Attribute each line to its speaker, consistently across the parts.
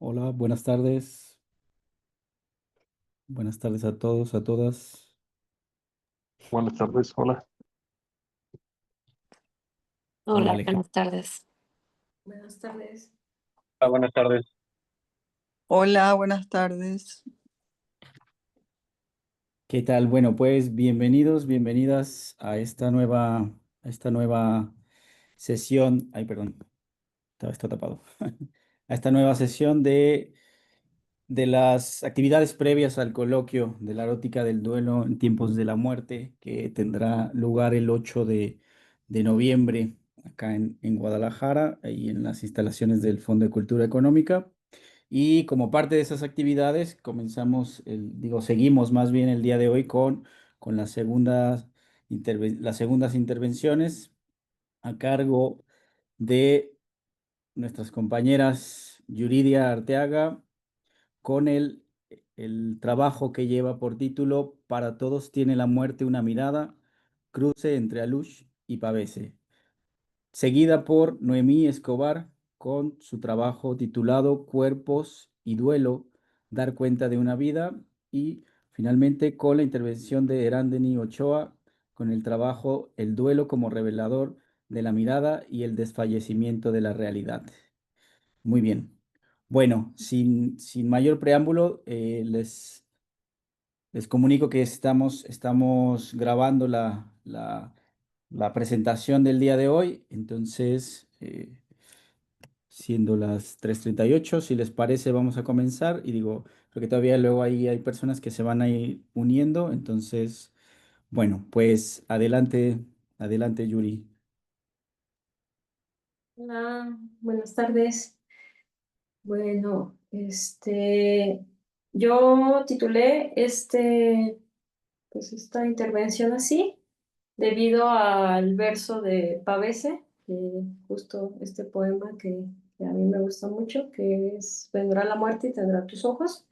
Speaker 1: Hola, buenas tardes. Buenas tardes a todos, a todas.
Speaker 2: Buenas tardes, hola.
Speaker 1: Hola,
Speaker 3: Hola,
Speaker 1: Aleja.
Speaker 3: buenas tardes.
Speaker 4: Buenas tardes.
Speaker 2: Buenas tardes.
Speaker 5: Hola, buenas tardes.
Speaker 1: ¿Qué tal? Bueno, pues bienvenidos, bienvenidas a esta nueva sesión. Ay, perdón, estaba esto tapado. A esta nueva sesión de las actividades previas al coloquio de la erótica del duelo en tiempos de la muerte, que tendrá lugar el 8 de noviembre acá en Guadalajara, ahí en las instalaciones del Fondo de Cultura Económica. Y como parte de esas actividades, seguimos más bien el día de hoy con las segundas intervenciones a cargo de nuestras compañeras Yuridia Arteaga con el trabajo que lleva por título Para todos tiene la muerte una mirada, cruce entre Alush y Pavese, seguida por Noemí Escobar con su trabajo titulado Cuerpos y Duelo, dar cuenta de una vida, y finalmente con la intervención de Erandeni Ochoa con el trabajo El duelo como revelador de la mirada y el desfallecimiento de la realidad. Muy bien. Bueno, sin mayor preámbulo, les comunico que estamos grabando la presentación del día de hoy. Entonces, siendo las 3:38, si les parece, vamos a comenzar. Y digo, creo que todavía luego ahí hay personas que se van a ir uniendo. Entonces, bueno, pues adelante, adelante, Yuri.
Speaker 4: Hola, buenas tardes. Bueno, yo titulé pues esta intervención así, debido al verso de Pavese, justo este poema que a mí me gusta mucho, que es Vendrá la muerte y tendrá tus ojos.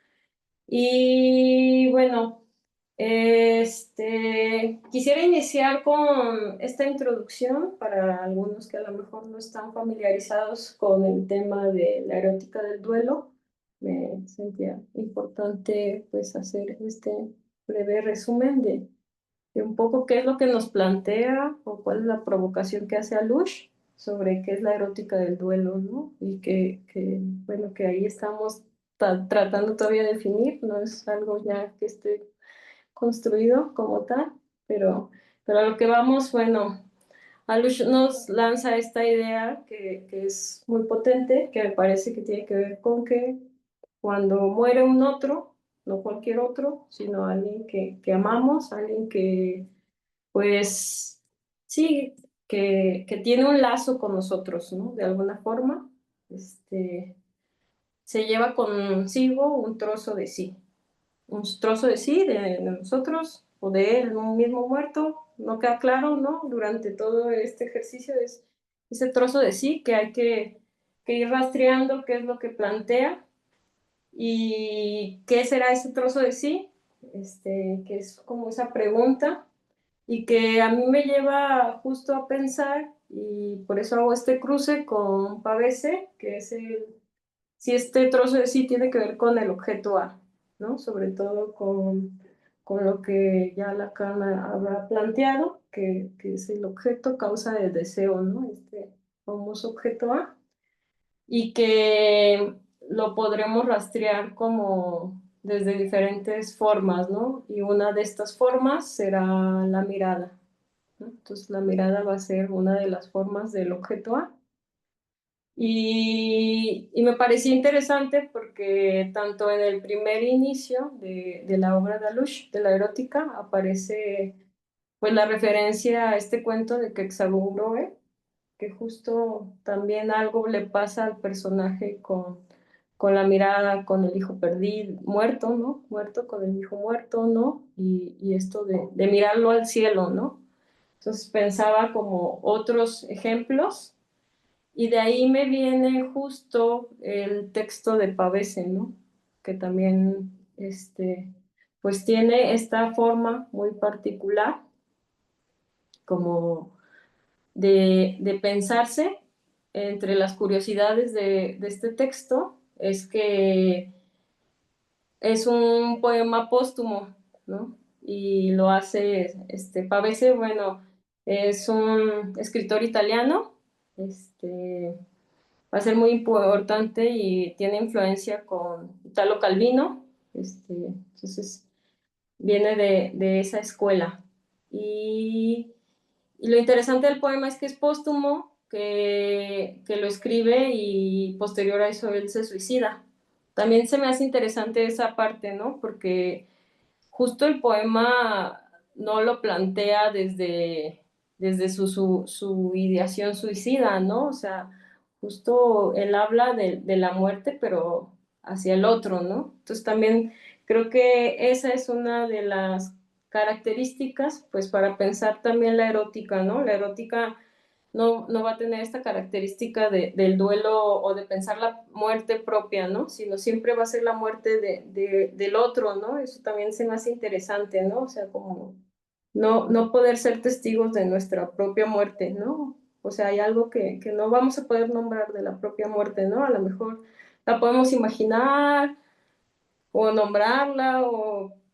Speaker 4: Y bueno, quisiera iniciar con esta introducción para algunos que a lo mejor no están familiarizados con el tema de la erótica del duelo. Me sentía importante pues hacer este breve resumen de un poco qué es lo que nos plantea o cuál es la provocación que hace Alush sobre qué es la erótica del duelo, ¿no? Y bueno, que ahí estamos tratando todavía de definir, no es algo ya que esté construido como tal, pero a lo que vamos, bueno, Alush nos lanza esta idea que es muy potente, que me parece que tiene que ver con que cuando muere un otro, no cualquier otro, sino alguien que amamos, alguien que pues sí, que tiene un lazo con nosotros, ¿no? De alguna forma, se lleva consigo un trozo de sí, un trozo de sí de nosotros o de él, un mismo muerto, no queda claro, ¿no? Durante todo este ejercicio es ese trozo de sí que hay que ir rastreando qué es lo que plantea y qué será ese trozo de sí, que es como esa pregunta y que a mí me lleva justo a pensar, y por eso hago este cruce con Pavese, que es si este trozo de sí tiene que ver con el objeto A, ¿no? Sobre todo con lo que ya Lacan habrá planteado, que es el objeto causa del deseo, ¿no? Este famoso objeto A, y que lo podremos rastrear como desde diferentes formas, ¿no? Y una de estas formas será la mirada, ¿no? Entonces la mirada va a ser una de las formas del objeto A. Y me parecía interesante porque tanto en el primer inicio de la obra de Alush, de la erótica, aparece pues la referencia a este cuento de Quetzalcoatl, que justo también algo le pasa al personaje con la mirada, con el hijo perdido, muerto, ¿no? Muerto, con el hijo muerto, ¿no? Y esto de mirarlo al cielo, ¿no? Entonces pensaba como otros ejemplos y de ahí me viene justo el texto de Pavese, ¿no? Que también, pues tiene esta forma muy particular como de pensarse entre las curiosidades de este texto, es que es un poema póstumo, ¿no? Y lo hace Pavese, bueno, es un escritor italiano, va a ser muy importante y tiene influencia con Italo Calvino, entonces viene de esa escuela. Y lo interesante del poema es que es póstumo, que lo escribe y posterior a eso él se suicida. También se me hace interesante esa parte, ¿no? Porque justo el poema no lo plantea desde su ideación suicida, ¿no? O sea, justo él habla de la muerte, pero hacia el otro, ¿no? Entonces también creo que esa es una de las características, pues para pensar también la erótica, ¿no? La erótica no va a tener esta característica del duelo o de pensar la muerte propia, ¿no? Sino siempre va a ser la muerte del otro, ¿no? Eso también se me hace interesante, ¿no? O sea, como no poder ser testigos de nuestra propia muerte, ¿no? O sea, hay algo que no vamos a poder nombrar de la propia muerte, ¿no? A lo mejor la podemos imaginar, o nombrarla,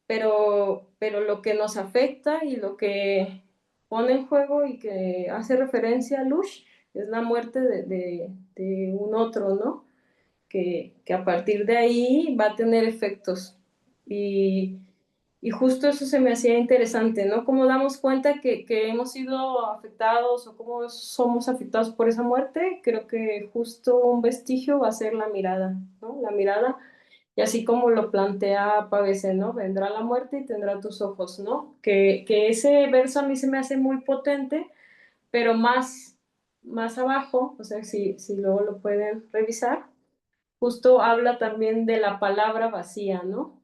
Speaker 4: pero lo que nos afecta y lo que pone en juego y que hace referencia a Lush es la muerte de un otro, ¿no? Que a partir de ahí va a tener efectos. Y, y justo eso se me hacía interesante, ¿no? Cómo damos cuenta que hemos sido afectados o cómo somos afectados por esa muerte. Creo que justo un vestigio va a ser la mirada, ¿no? La mirada y así como lo plantea Pavese, ¿no? Vendrá la muerte y tendrá tus ojos, ¿no? Que ese verso a mí se me hace muy potente, pero más abajo, o sea, si luego lo pueden revisar, justo habla también de la palabra vacía, ¿no?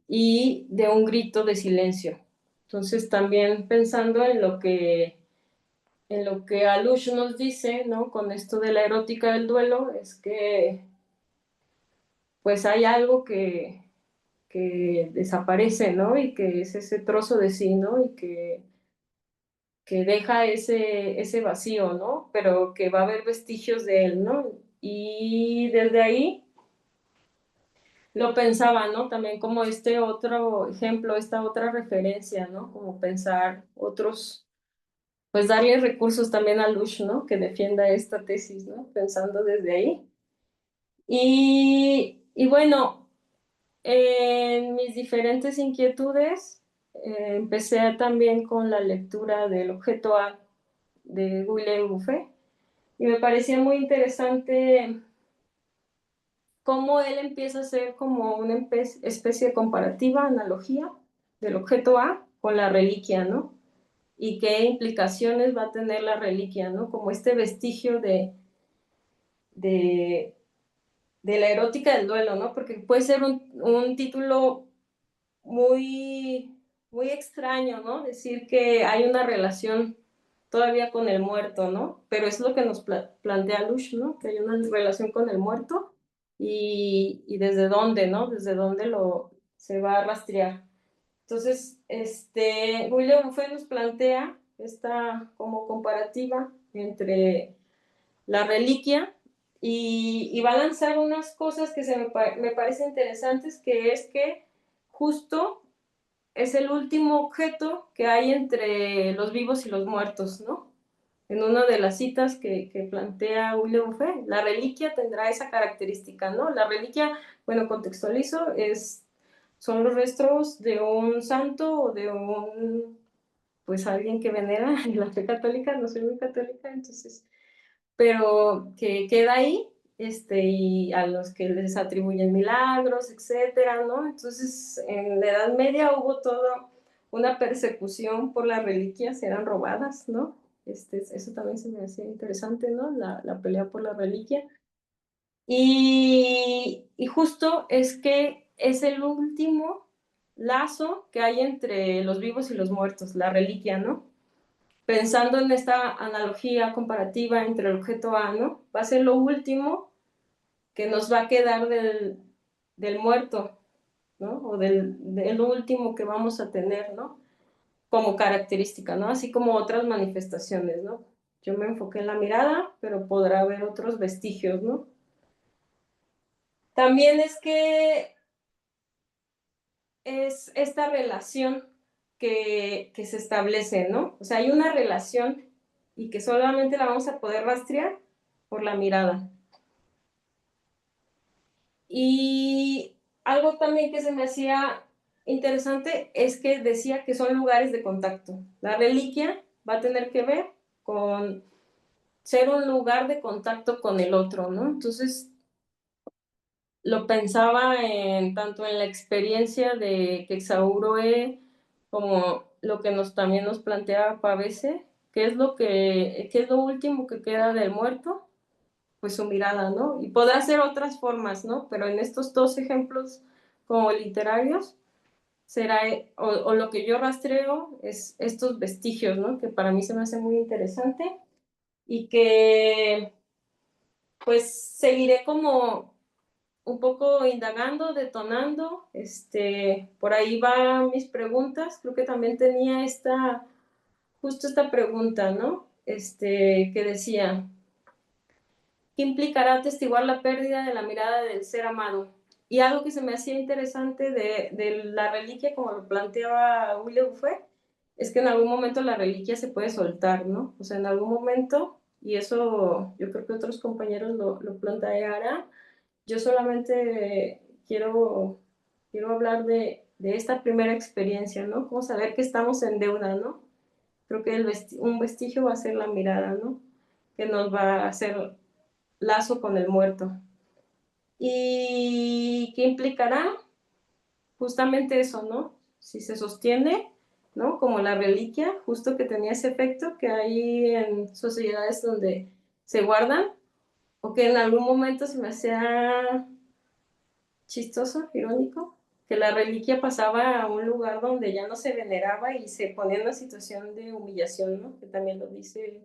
Speaker 4: Y de un grito de silencio. Entonces también pensando en lo que Alush nos dice, ¿no? Con esto de la erótica del duelo, es que pues hay algo que desaparece, ¿no? Y que es ese trozo de sí, ¿no? Y que deja ese vacío, ¿no? Pero que va a haber vestigios de él, ¿no? Y desde ahí lo pensaba, ¿no? También como este otro ejemplo, esta otra referencia, ¿no? Como pensar otros, pues darle recursos también a Lush, ¿no? Que defienda esta tesis, ¿no? Pensando desde ahí. Y bueno, en mis diferentes inquietudes, empecé también con la lectura del objeto A de William Buffet y me parecía muy interesante cómo él empieza a hacer como una especie de comparativa, analogía del objeto A con la reliquia, ¿no? Y qué implicaciones va a tener la reliquia, ¿no? Como este vestigio de, de la erótica del duelo, ¿no? Porque puede ser un título muy, muy extraño, ¿no? Decir que hay una relación todavía con el muerto, ¿no? Pero es lo que nos plantea Lush, ¿no? Que hay una relación con el muerto y desde dónde, ¿no? Desde dónde se va a rastrear. Entonces, William Buffet nos plantea esta como comparativa entre la reliquia y va a lanzar unas cosas que me parecen interesantes, que es que justo es el último objeto que hay entre los vivos y los muertos, ¿no? En una de las citas que plantea William Buffet, la reliquia tendrá esa característica, ¿no? La reliquia, bueno, contextualizo, son los restos de un santo o de pues alguien que venera en la fe católica, no soy muy católica, entonces pero que queda ahí, y a los que les atribuyen milagros, etcétera, ¿no? Entonces, en la Edad Media hubo toda una persecución por las reliquias, eran robadas, ¿no? Eso también se me hacía interesante, ¿no? La pelea por la reliquia. Y justo es que es el último lazo que hay entre los vivos y los muertos, la reliquia, ¿no? Pensando en esta analogía comparativa entre el objeto A, ¿no? Va a ser lo último que nos va a quedar del muerto, ¿no? O del último que vamos a tener, ¿no? Como característica, ¿no? Así como otras manifestaciones, ¿no? Yo me enfoqué en la mirada, pero podrá haber otros vestigios, ¿no? también es que es esta relación que se establece, ¿no? O sea, hay una relación y que solamente la vamos a poder rastrear por la mirada. Y algo también que se me hacía interesante es que decía que son lugares de contacto. La reliquia va a tener que ver con ser un lugar de contacto con el otro, ¿no? Entonces, lo pensaba tanto en la experiencia de Quexaúroe como lo que también nos planteaba Pavese, qué es lo último que queda del muerto, pues su mirada, ¿no? Y podrá ser otras formas, ¿no? Pero en estos dos ejemplos como literarios, será, o lo que yo rastreo es estos vestigios, ¿no? Que para mí se me hace muy interesante y que pues seguiré como un poco indagando, detonando, por ahí van mis preguntas, creo que también tenía justo esta pregunta, ¿no? Que decía, ¿qué implicará atestiguar la pérdida de la mirada del ser amado? Y algo que se me hacía interesante de la reliquia, como lo planteaba William Buffet, es que en algún momento la reliquia se puede soltar, ¿no? O sea, en algún momento, y eso yo creo que otros compañeros lo plantearán, yo solamente quiero hablar de esta primera experiencia, ¿no? Como saber que estamos en deuda, ¿no? Creo que un vestigio va a ser la mirada, ¿no? Que nos va a hacer lazo con el muerto. ¿Y qué implicará? Justamente eso, ¿no? Si se sostiene, ¿no? Como la reliquia, justo que tenía ese efecto que hay en sociedades donde se guardan, o que en algún momento se me hacía chistoso, irónico, que la reliquia pasaba a un lugar donde ya no se veneraba y se ponía en una situación de humillación, ¿no? Que también lo dice,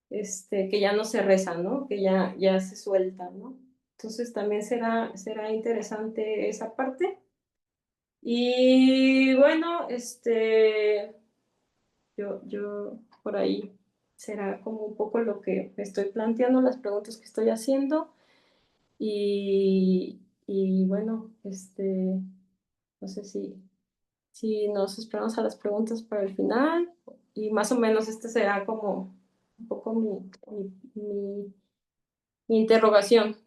Speaker 4: que ya no se reza, ¿no? Que ya se suelta, ¿no? Entonces también será interesante esa parte. Y bueno, yo por ahí será como un poco lo que estoy planteando, las preguntas que estoy haciendo. Y bueno, no sé si nos esperamos a las preguntas para el final. Y más o menos será como un poco mi interrogación.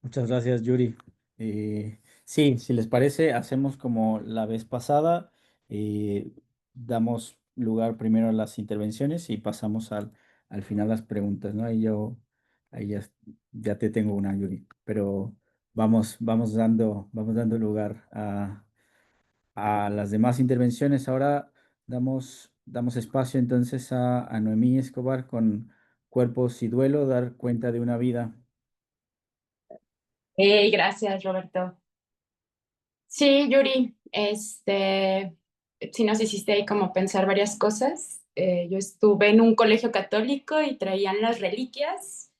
Speaker 1: Muchas gracias, Yuri. Sí, si les parece, hacemos como la vez pasada. Damos lugar primero a las intervenciones y pasamos al final las preguntas, ¿no? Ahí ya te tengo una, Yuri. Pero vamos dando lugar a las demás intervenciones. Ahora damos espacio entonces a Noemí Escobar con Cuerpos y Duelo, dar cuenta de una vida.
Speaker 3: Gracias, Roberto. Sí, Yuri, sí nos hiciste ahí como pensar varias cosas. Yo estuve en un colegio católico y traían las reliquias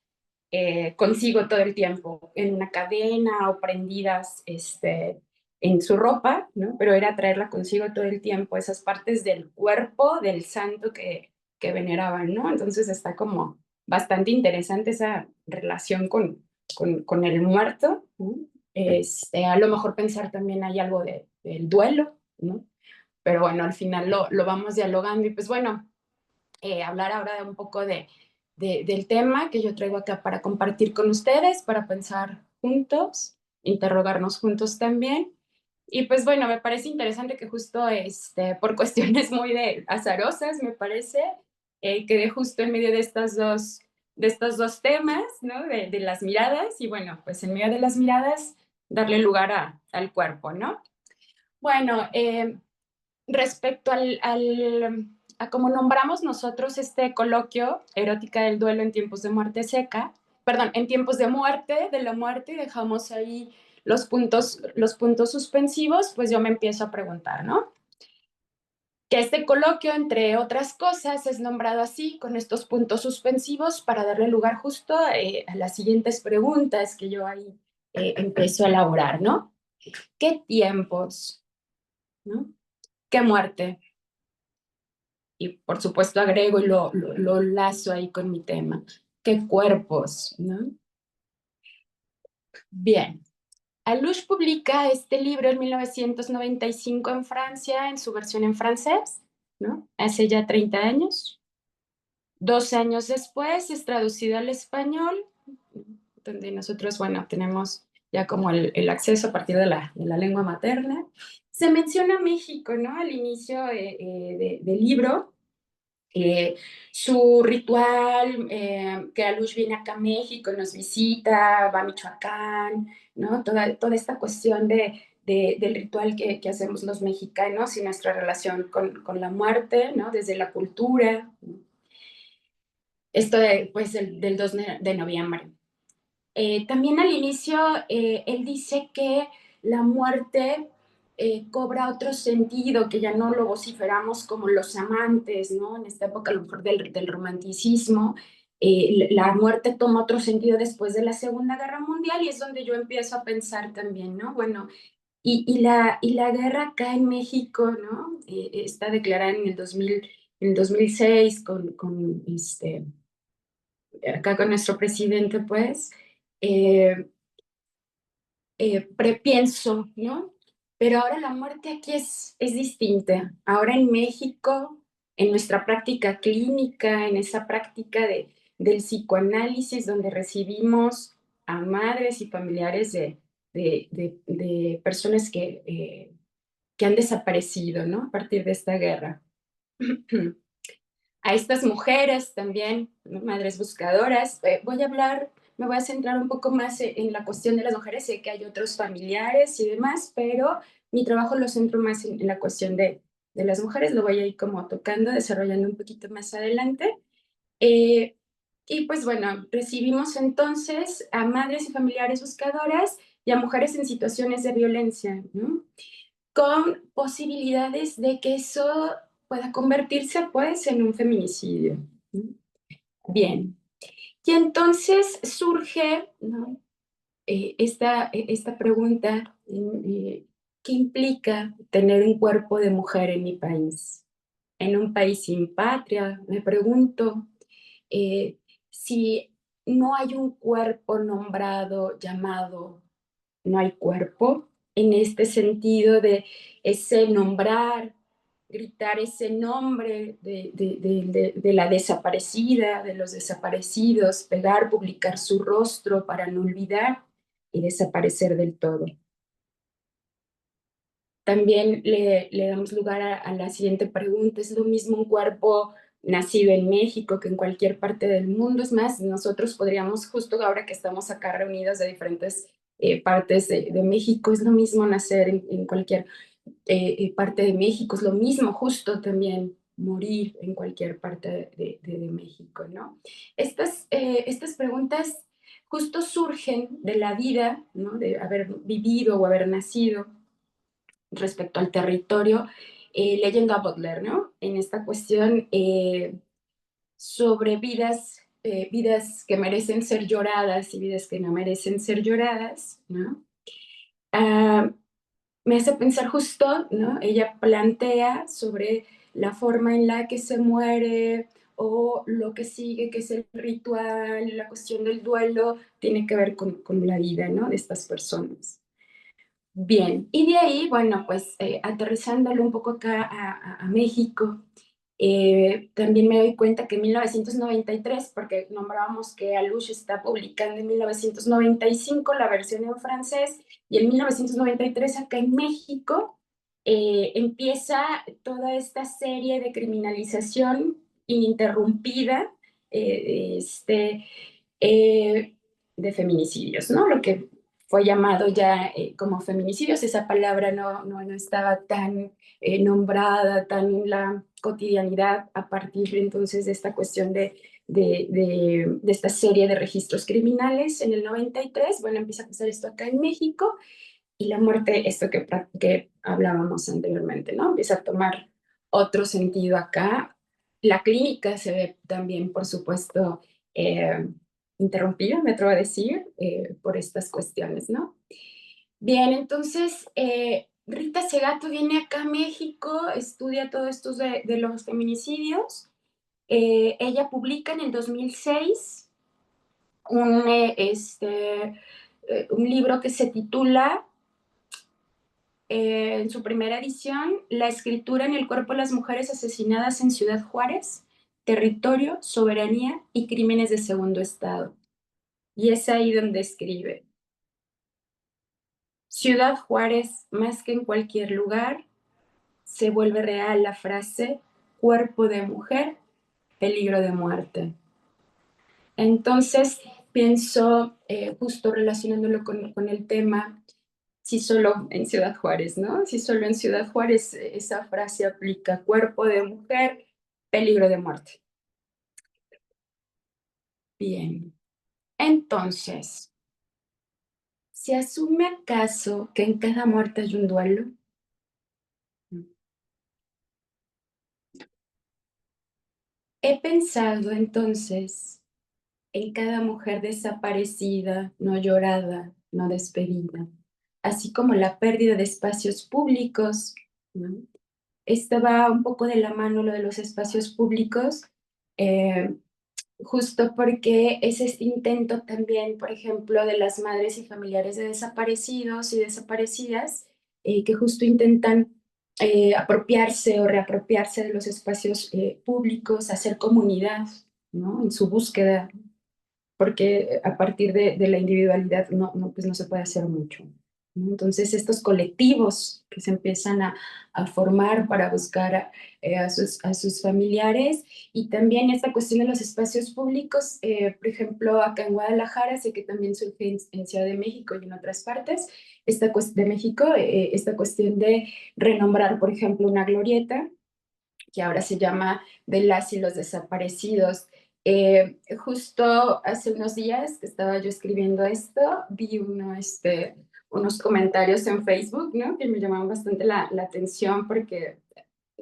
Speaker 3: consigo todo el tiempo, en una cadena o prendidas en su ropa, ¿no? Pero era traerla consigo todo el tiempo, esas partes del cuerpo del santo que veneraban, ¿no? Entonces está como bastante interesante esa relación con el muerto, ¿no? A lo mejor pensar también hay algo del duelo, ¿no? Pero bueno, al final lo vamos dialogando y pues bueno, hablar ahora de un poco del tema que yo traigo acá para compartir con ustedes, para pensar juntos, interrogarnos juntos también. Y pues bueno, me parece interesante que justo por cuestiones muy azarosas, me parece, quedé justo en medio de estos dos temas, ¿no? De las miradas y bueno, pues en medio de las miradas darle lugar al cuerpo, ¿no? Bueno, respecto a cómo nombramos nosotros este coloquio, Erótica del duelo en tiempos de muerte seca, perdón, en tiempos de muerte, de la muerte, y dejamos ahí los puntos suspensivos, pues yo me empiezo a preguntar, ¿no? Que este coloquio, entre otras cosas, es nombrado así, con estos puntos suspensivos, para darle lugar justo a las siguientes preguntas que yo ahí empiezo a elaborar, ¿no? ¿Qué tiempos? ¿No? ¿Qué muerte? Y por supuesto agrego y lo lazo ahí con mi tema. qué cuerpos, ¿no? Bien. Alouche publica este libro en 1995 en Francia, en su versión en francés, ¿no? Hace ya 30 años. 2 años después es traducido al español, donde nosotros, bueno, tenemos ya como el acceso a partir de la lengua materna. Se menciona México, ¿no? Al inicio del libro. Su ritual, que Alouche viene acá a México, nos visita, va a Michoacán, ¿no? Toda esta cuestión del ritual que hacemos los mexicanos y nuestra relación con la muerte, ¿no? Desde la cultura. Esto pues del 2 de noviembre. También al inicio, él dice que la muerte cobra otro sentido, que ya no lo vociferamos como los amantes, ¿no? En esta época a lo mejor del romanticismo, la muerte toma otro sentido después de la Segunda Guerra Mundial y es donde yo empiezo a pensar también, ¿no? Bueno, y la guerra acá en México, ¿no? Está declarada en el 2006 acá con nuestro presidente, pues, eh, pienso, ¿no? Pero ahora la muerte aquí es distinta. Ahora en México, en nuestra práctica clínica, en esa práctica del psicoanálisis, donde recibimos a madres y familiares de personas que han desaparecido, ¿no? A partir de esta guerra. A estas mujeres también, ¿no? Madres buscadoras. Me voy a centrar un poco más en la cuestión de las mujeres. Sé que hay otros familiares y demás, pero mi trabajo lo centro más en la cuestión de las mujeres. Lo voy a ir como tocando, desarrollando un poquito más adelante. Y pues bueno, recibimos entonces a madres y familiares buscadoras y a mujeres en situaciones de violencia, ¿no? Con posibilidades de que eso pueda convertirse pues en un feminicidio. Bien, y entonces surge, ¿no? Esta pregunta, ¿qué implica tener un cuerpo de mujer en mi país? En un país sin patria, me pregunto, eh, si no hay un cuerpo nombrado, llamado, no hay cuerpo, en este sentido de ese nombrar, gritar ese nombre de la desaparecida, de los desaparecidos, pegar, publicar su rostro para no olvidar y desaparecer del todo. También le damos lugar a la siguiente pregunta. ¿Es lo mismo un cuerpo nacido en México que en cualquier parte del mundo? Es más, nosotros podríamos, justo ahora que estamos acá reunidos de diferentes partes de México, es lo mismo nacer en cualquier parte de México, es lo mismo justo también morir en cualquier parte de México, ¿no? Estas preguntas justo surgen de la vida, ¿no? De haber vivido o haber nacido respecto al territorio, leyendo a Butler, ¿no? En esta cuestión sobre vidas que merecen ser lloradas y vidas que no merecen ser lloradas, ¿no? Ah, me hace pensar justo, ¿no? Ella plantea sobre la forma en la que se muere o lo que sigue, que es el ritual, la cuestión del duelo, tiene que ver con la vida, ¿no? De estas personas. Bien, y de ahí, bueno, pues aterrizándolo un poco acá a México, también me doy cuenta que en 1993, porque nombrábamos que Alouche está publicando en 1995 la versión en francés, y en 1993 acá en México empieza toda esta serie de criminalización ininterrumpida eh, de feminicidios, ¿no? Lo que fue llamado ya como feminicidios, esa palabra no estaba tan nombrada, tan en la cotidianidad a partir entonces de esta cuestión de esta serie de registros criminales en el 93. Bueno, empieza a pasar esto acá en México y la muerte, esto que hablábamos anteriormente, ¿no? Empieza a tomar otro sentido acá. La clínica se ve también, por supuesto, interrumpida, me atrevo a decir, por estas cuestiones, ¿no? Bien, entonces, Rita Segato viene acá a México, estudia todo esto de los feminicidios. Ella publica en el 2006 un libro que se titula, en su primera edición, La escritura en el cuerpo de las mujeres asesinadas en Ciudad Juárez, territorio, soberanía y crímenes de segundo estado. Y es ahí donde escribe: Ciudad Juárez, más que en cualquier lugar, se vuelve real la frase cuerpo de mujer, peligro de muerte. Entonces, pienso, justo relacionándolo con el tema, si solo en Ciudad Juárez, ¿no? Si solo en Ciudad Juárez esa frase aplica: cuerpo de mujer, peligro de muerte. Bien, entonces, ¿se asume acaso que en cada muerte hay un duelo? He pensado entonces en cada mujer desaparecida, no llorada, no despedida, así como la pérdida de espacios públicos, ¿no? Esto va un poco de la mano, lo de los espacios públicos, eh, justo porque es este intento también, por ejemplo, de las madres y familiares de desaparecidos y desaparecidas, que justo intentan apropiarse o reapropiarse de los espacios públicos, hacer comunidad, ¿no? En su búsqueda, porque a partir de la individualidad pues no se puede hacer mucho, ¿no? Entonces, estos colectivos que se empiezan a formar para buscar a sus familiares, y también esta cuestión de los espacios públicos, por ejemplo, acá en Guadalajara, sé que también surge en Ciudad de México y en otras partes, de México, esta cuestión de renombrar, por ejemplo, una glorieta, que ahora se llama de las y los desaparecidos. Justo hace unos días que estaba yo escribiendo esto, vi unos comentarios en Facebook, ¿no? Que me llamaban bastante la atención, porque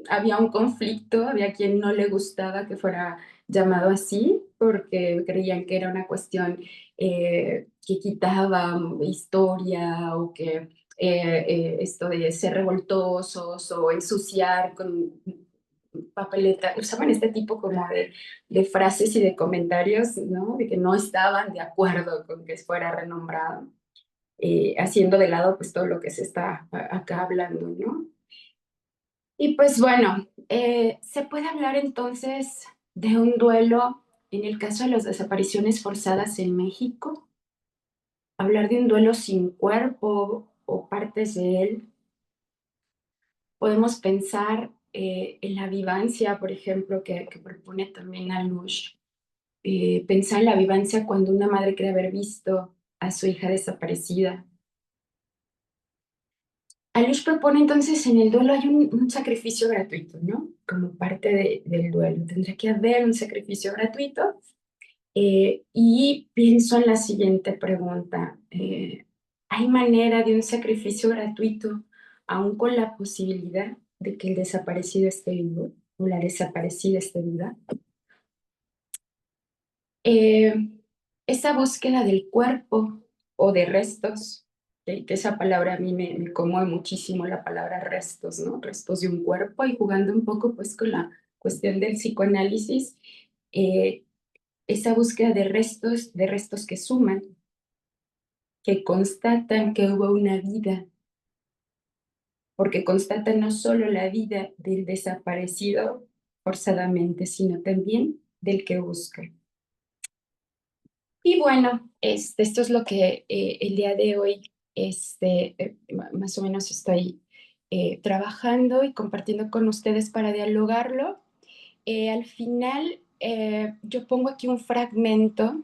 Speaker 3: había un conflicto, había quien no le gustaba que fuera llamado así, porque creían que era una cuestión que quitaba historia, o que esto de ser revoltosos o ensuciar con papeleta, usaban este tipo como de frases y de comentarios, ¿no? De que no estaban de acuerdo con que fuera renombrado, haciendo de lado pues todo lo que se está acá hablando, ¿no? Y pues bueno, se puede hablar entonces de un duelo en el caso de las desapariciones forzadas en México, hablar de un duelo sin cuerpo o partes de él. Podemos pensar en la vivancia, por ejemplo, que propone también Alush. Pensar en la vivancia cuando una madre cree haber visto a su hija desaparecida. Alush propone entonces en el duelo hay un sacrificio gratuito, ¿no? Como parte del duelo. Tendría que haber un sacrificio gratuito. Y pienso en la siguiente pregunta. ¿Hay manera de un sacrificio gratuito, aún con la posibilidad de que el desaparecido esté vivo o la desaparecida esté viva? Esa búsqueda del cuerpo o de restos, que esa palabra a mí me conmueve muchísimo, la palabra restos, ¿no? Restos de un cuerpo, y jugando un poco pues con la cuestión del psicoanálisis, esa búsqueda de restos que suman, que constatan que hubo una vida, porque constatan no solo la vida del desaparecido forzadamente, sino también del que busca. Y bueno, esto es lo que el día de hoy más o menos estoy trabajando y compartiendo con ustedes para dialogarlo. Al final, yo pongo aquí un fragmento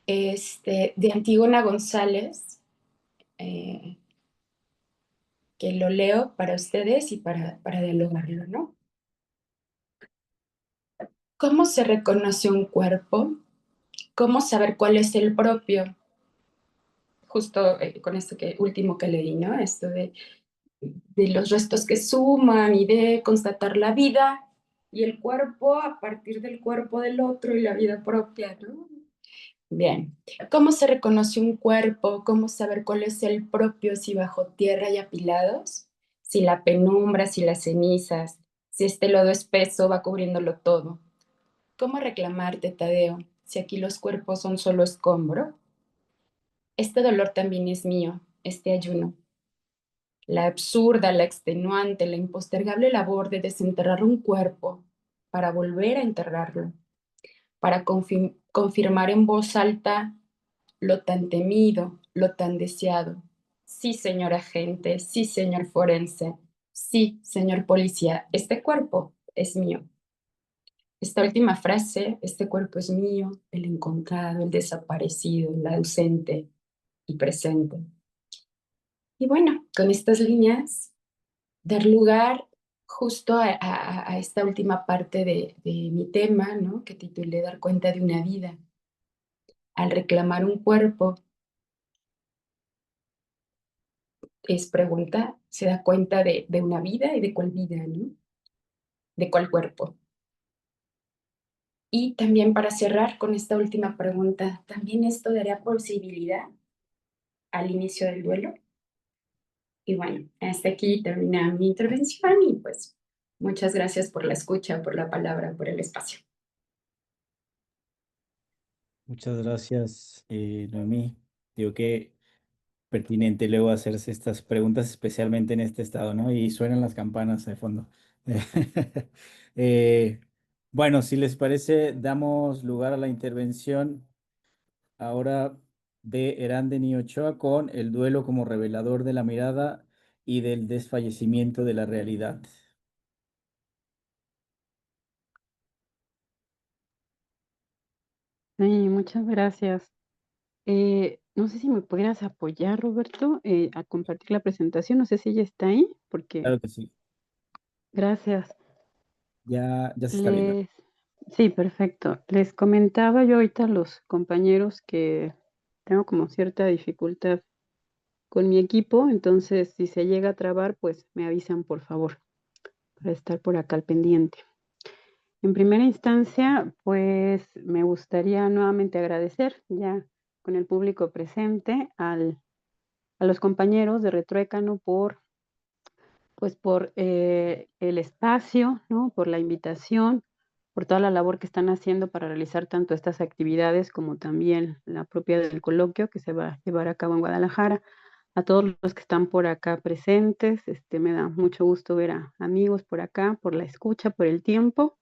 Speaker 3: de Antígona González, que lo leo para ustedes y para dialogarlo, ¿no? ¿Cómo se reconoce un cuerpo? ¿Cómo saber cuál es el propio? Justo con esto último que leí, ¿no? Esto de los restos que suman y de constatar la vida y el cuerpo a partir del cuerpo del otro y la vida propia, ¿no? Bien, ¿cómo se reconoce un cuerpo? ¿Cómo saber cuál es el propio si bajo tierra hay apilados? Si la penumbra, si las cenizas, si este lodo espeso va cubriéndolo todo. ¿Cómo reclamarte, Tadeo? si aquí los cuerpos son solo escombro? Este dolor también es mío, este ayuno. La absurda, la extenuante, la impostergable labor de desenterrar un cuerpo para volver a enterrarlo, para confirmar en voz alta lo tan temido, lo tan deseado. Sí, señor agente, sí, señor forense, sí, señor policía, este cuerpo es mío. Esta última frase, este cuerpo es mío, el encontrado, el desaparecido, el ausente y presente. Y bueno, con estas líneas, dar lugar justo a esta última parte de mi tema, ¿no? Que titulé Dar cuenta de una vida. Al reclamar un cuerpo, es pregunta, se da cuenta de una vida y de cuál vida, ¿no? De cuál cuerpo. Y también para cerrar con esta última pregunta, ¿también esto daría posibilidad al inicio del duelo? Y bueno, hasta aquí termina mi intervención y pues muchas gracias por la escucha, por la palabra, por el espacio.
Speaker 1: Muchas gracias, Noemí. Digo que pertinente luego hacerse estas preguntas, especialmente en este estado, ¿no? Y suenan las campanas de fondo. Eh, bueno, si les parece, damos lugar a la intervención ahora de Erándeni Ochoa con el duelo como revelador de la mirada y del desfallecimiento de la realidad.
Speaker 6: Sí, muchas gracias. No sé si me pudieras apoyar, Roberto, a compartir la presentación. No sé si ella está ahí, porque
Speaker 1: Claro que sí,
Speaker 6: gracias.
Speaker 1: ya se está viendo.
Speaker 6: Sí, perfecto. Les comentaba yo ahorita a los compañeros que tengo como cierta dificultad con mi equipo, entonces si se llega a trabar, pues me avisan, por favor, para estar por acá al pendiente. En primera instancia, pues me gustaría nuevamente agradecer ya con el público presente a los compañeros de Retruécano por el espacio, ¿no? Por la invitación, por toda la labor que están haciendo para realizar tanto estas actividades como también la propia del coloquio que se va a llevar a cabo en Guadalajara. A todos los que están por acá presentes, me da mucho gusto ver a amigos por acá, por la escucha, por el tiempo,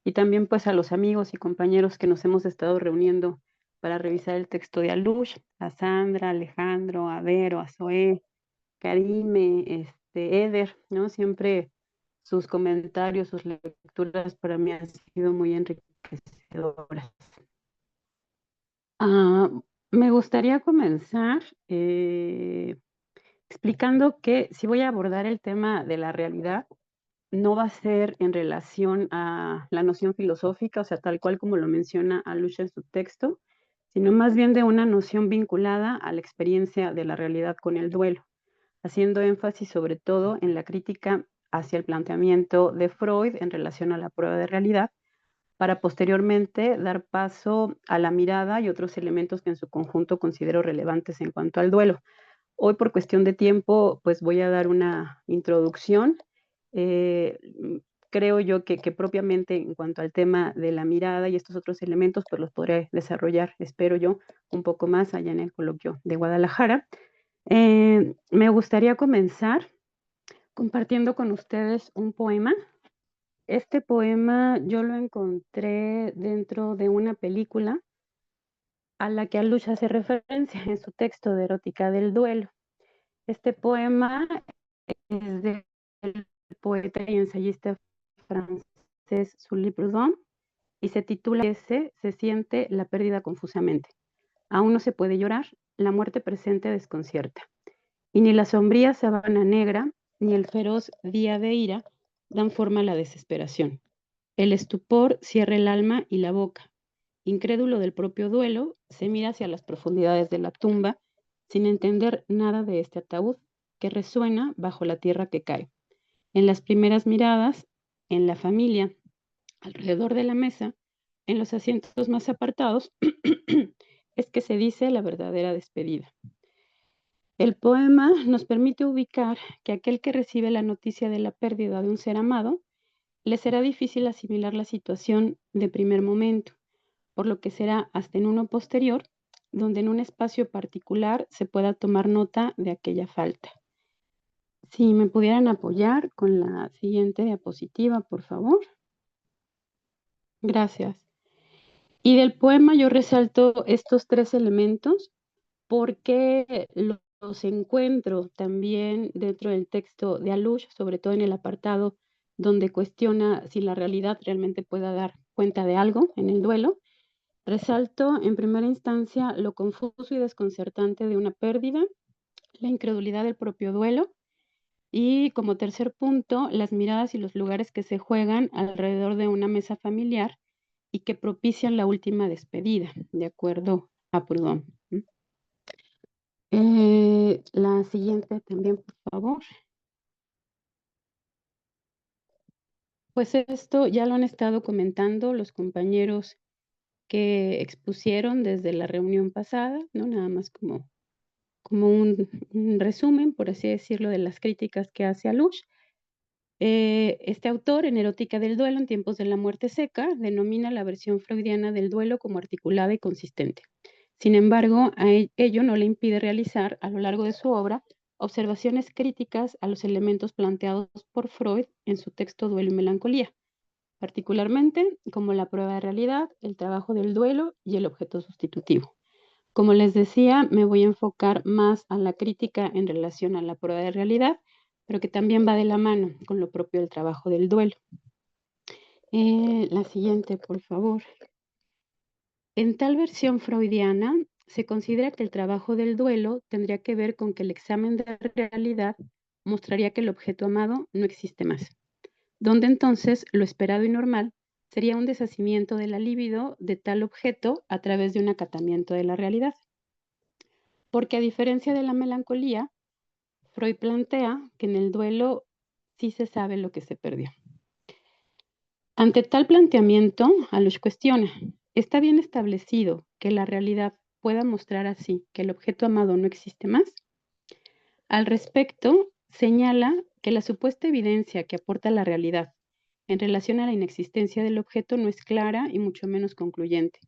Speaker 6: y también pues a los amigos y compañeros que nos hemos estado reuniendo para revisar el texto de Alush, a Sandra, a Alejandro, a Vero, a Zoé, Karime, Eder, ¿no? Siempre sus comentarios, sus lecturas para mí han sido muy enriquecedoras. Me gustaría comenzar explicando que si voy a abordar el tema de la realidad, no va a ser en relación a la noción filosófica, o sea, tal cual como lo menciona Alush en su texto, sino más bien de una noción vinculada a la experiencia de la realidad con el duelo, haciendo énfasis sobre todo en la crítica hacia el planteamiento de Freud en relación a la prueba de realidad, para posteriormente dar paso a la mirada y otros elementos que en su conjunto considero relevantes en cuanto al duelo. Hoy por cuestión de tiempo, pues voy a dar una introducción. Eh, Creo yo que propiamente en cuanto al tema de la mirada y estos otros elementos, pues los podré desarrollar, espero yo, un poco más allá en el coloquio de Guadalajara. Me gustaría comenzar compartiendo con ustedes un poema. Este poema yo lo encontré dentro de una película a la que Alush hace referencia en su texto de Erótica del Duelo. Este poema es del poeta y ensayista francés Sully Proudhon y se titula Se siente la pérdida confusamente. Aún no se puede llorar, la muerte presente desconcierta. Y ni la sombría sabana negra, ni el feroz día de ira dan forma a la desesperación. El estupor cierra el alma y la boca. Incrédulo del propio duelo, se mira hacia las profundidades de la tumba, sin entender nada de este ataúd que resuena bajo la tierra que cae. En las primeras miradas, en la familia, alrededor de la mesa, en los asientos más apartados, es que se dice la verdadera despedida. El poema nos permite ubicar que aquel que recibe la noticia de la pérdida de un ser amado, le será difícil asimilar la situación de primer momento, por lo que será hasta en uno posterior, donde en un espacio particular se pueda tomar nota de aquella falta. Si me pudieran apoyar con la siguiente diapositiva, por favor. Gracias. Y del poema yo resalto estos 3 elementos porque los encuentro también dentro del texto de Alush, sobre todo en el apartado donde cuestiona si la realidad realmente pueda dar cuenta de algo en el duelo. Resalto en primera instancia lo confuso y desconcertante de una pérdida, la incredulidad del propio duelo y como tercer punto, las miradas y los lugares que se juegan alrededor de una mesa familiar y que propician la última despedida, de acuerdo a Proudhon. La siguiente también, por favor. Pues esto ya lo han estado comentando los compañeros que expusieron desde la reunión pasada, ¿no? Nada más como un resumen, por así decirlo, de las críticas que hace Alush. Este autor, en Erótica del duelo en tiempos de la muerte seca, denomina la versión freudiana del duelo como articulada y consistente. Sin embargo, ello no le impide realizar, a lo largo de su obra, observaciones críticas a los elementos planteados por Freud en su texto Duelo y Melancolía, particularmente como la prueba de realidad, el trabajo del duelo y el objeto sustitutivo. Como les decía, me voy a enfocar más a la crítica en relación a la prueba de realidad, pero que también va de la mano con lo propio del trabajo del duelo. La siguiente, por favor. En tal versión freudiana, se considera que el trabajo del duelo tendría que ver con que el examen de realidad mostraría que el objeto amado no existe más, donde entonces lo esperado y normal sería un deshacimiento de la libido de tal objeto a través de un acatamiento de la realidad. Porque a diferencia de la melancolía, Freud plantea que en el duelo sí se sabe lo que se perdió. Ante tal planteamiento, Alush cuestiona, ¿está bien establecido que la realidad pueda mostrar así que el objeto amado no existe más? Al respecto, señala que la supuesta evidencia que aporta la realidad en relación a la inexistencia del objeto no es clara y mucho menos concluyente,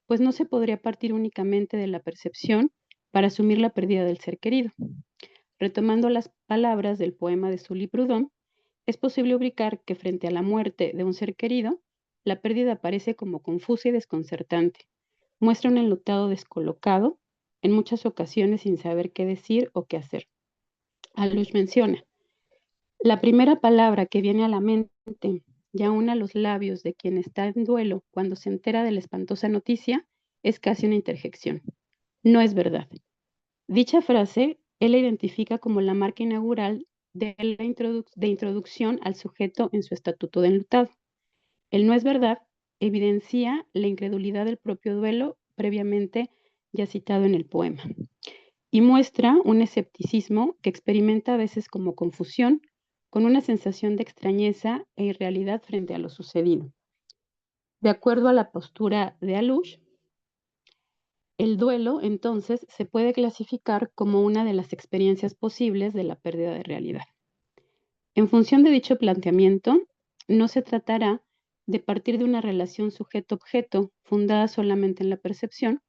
Speaker 6: pues no se podría partir únicamente de la percepción para asumir la pérdida del ser querido. Retomando las palabras del poema de Sully Proudhon, es posible ubicar que frente a la muerte de un ser querido, la pérdida aparece como confusa y desconcertante. Muestra un enlutado descolocado, en muchas ocasiones sin saber qué decir o qué hacer. Alush menciona, la primera palabra que viene a la mente y aún a los labios de quien está en duelo cuando se entera de la espantosa noticia es casi una interjección. No es verdad. Dicha frase él la identifica como la marca inaugural de introducción al sujeto en su estatuto de enlutado. El no es verdad evidencia la incredulidad del propio duelo previamente ya citado en el poema y muestra un escepticismo que experimenta a veces como confusión, con una sensación de extrañeza e irrealidad frente a lo sucedido. De acuerdo a la postura de Alush, el duelo, entonces, se puede clasificar como una de las experiencias posibles de la pérdida de realidad. En función de dicho planteamiento, no se tratará de partir de una relación sujeto-objeto fundada solamente en la percepción,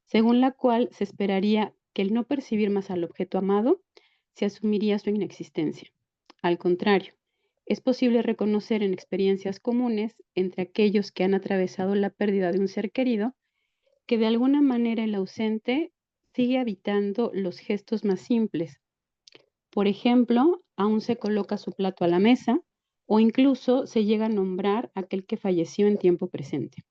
Speaker 6: según la cual se esperaría que el no percibir más al objeto amado se asumiría su inexistencia. Al contrario, es posible reconocer en experiencias comunes entre aquellos que han atravesado la pérdida de un ser querido que de alguna manera el ausente sigue habitando los gestos más simples. Por ejemplo, aún se coloca su plato a la mesa o incluso se llega a nombrar a aquel que falleció en tiempo presente.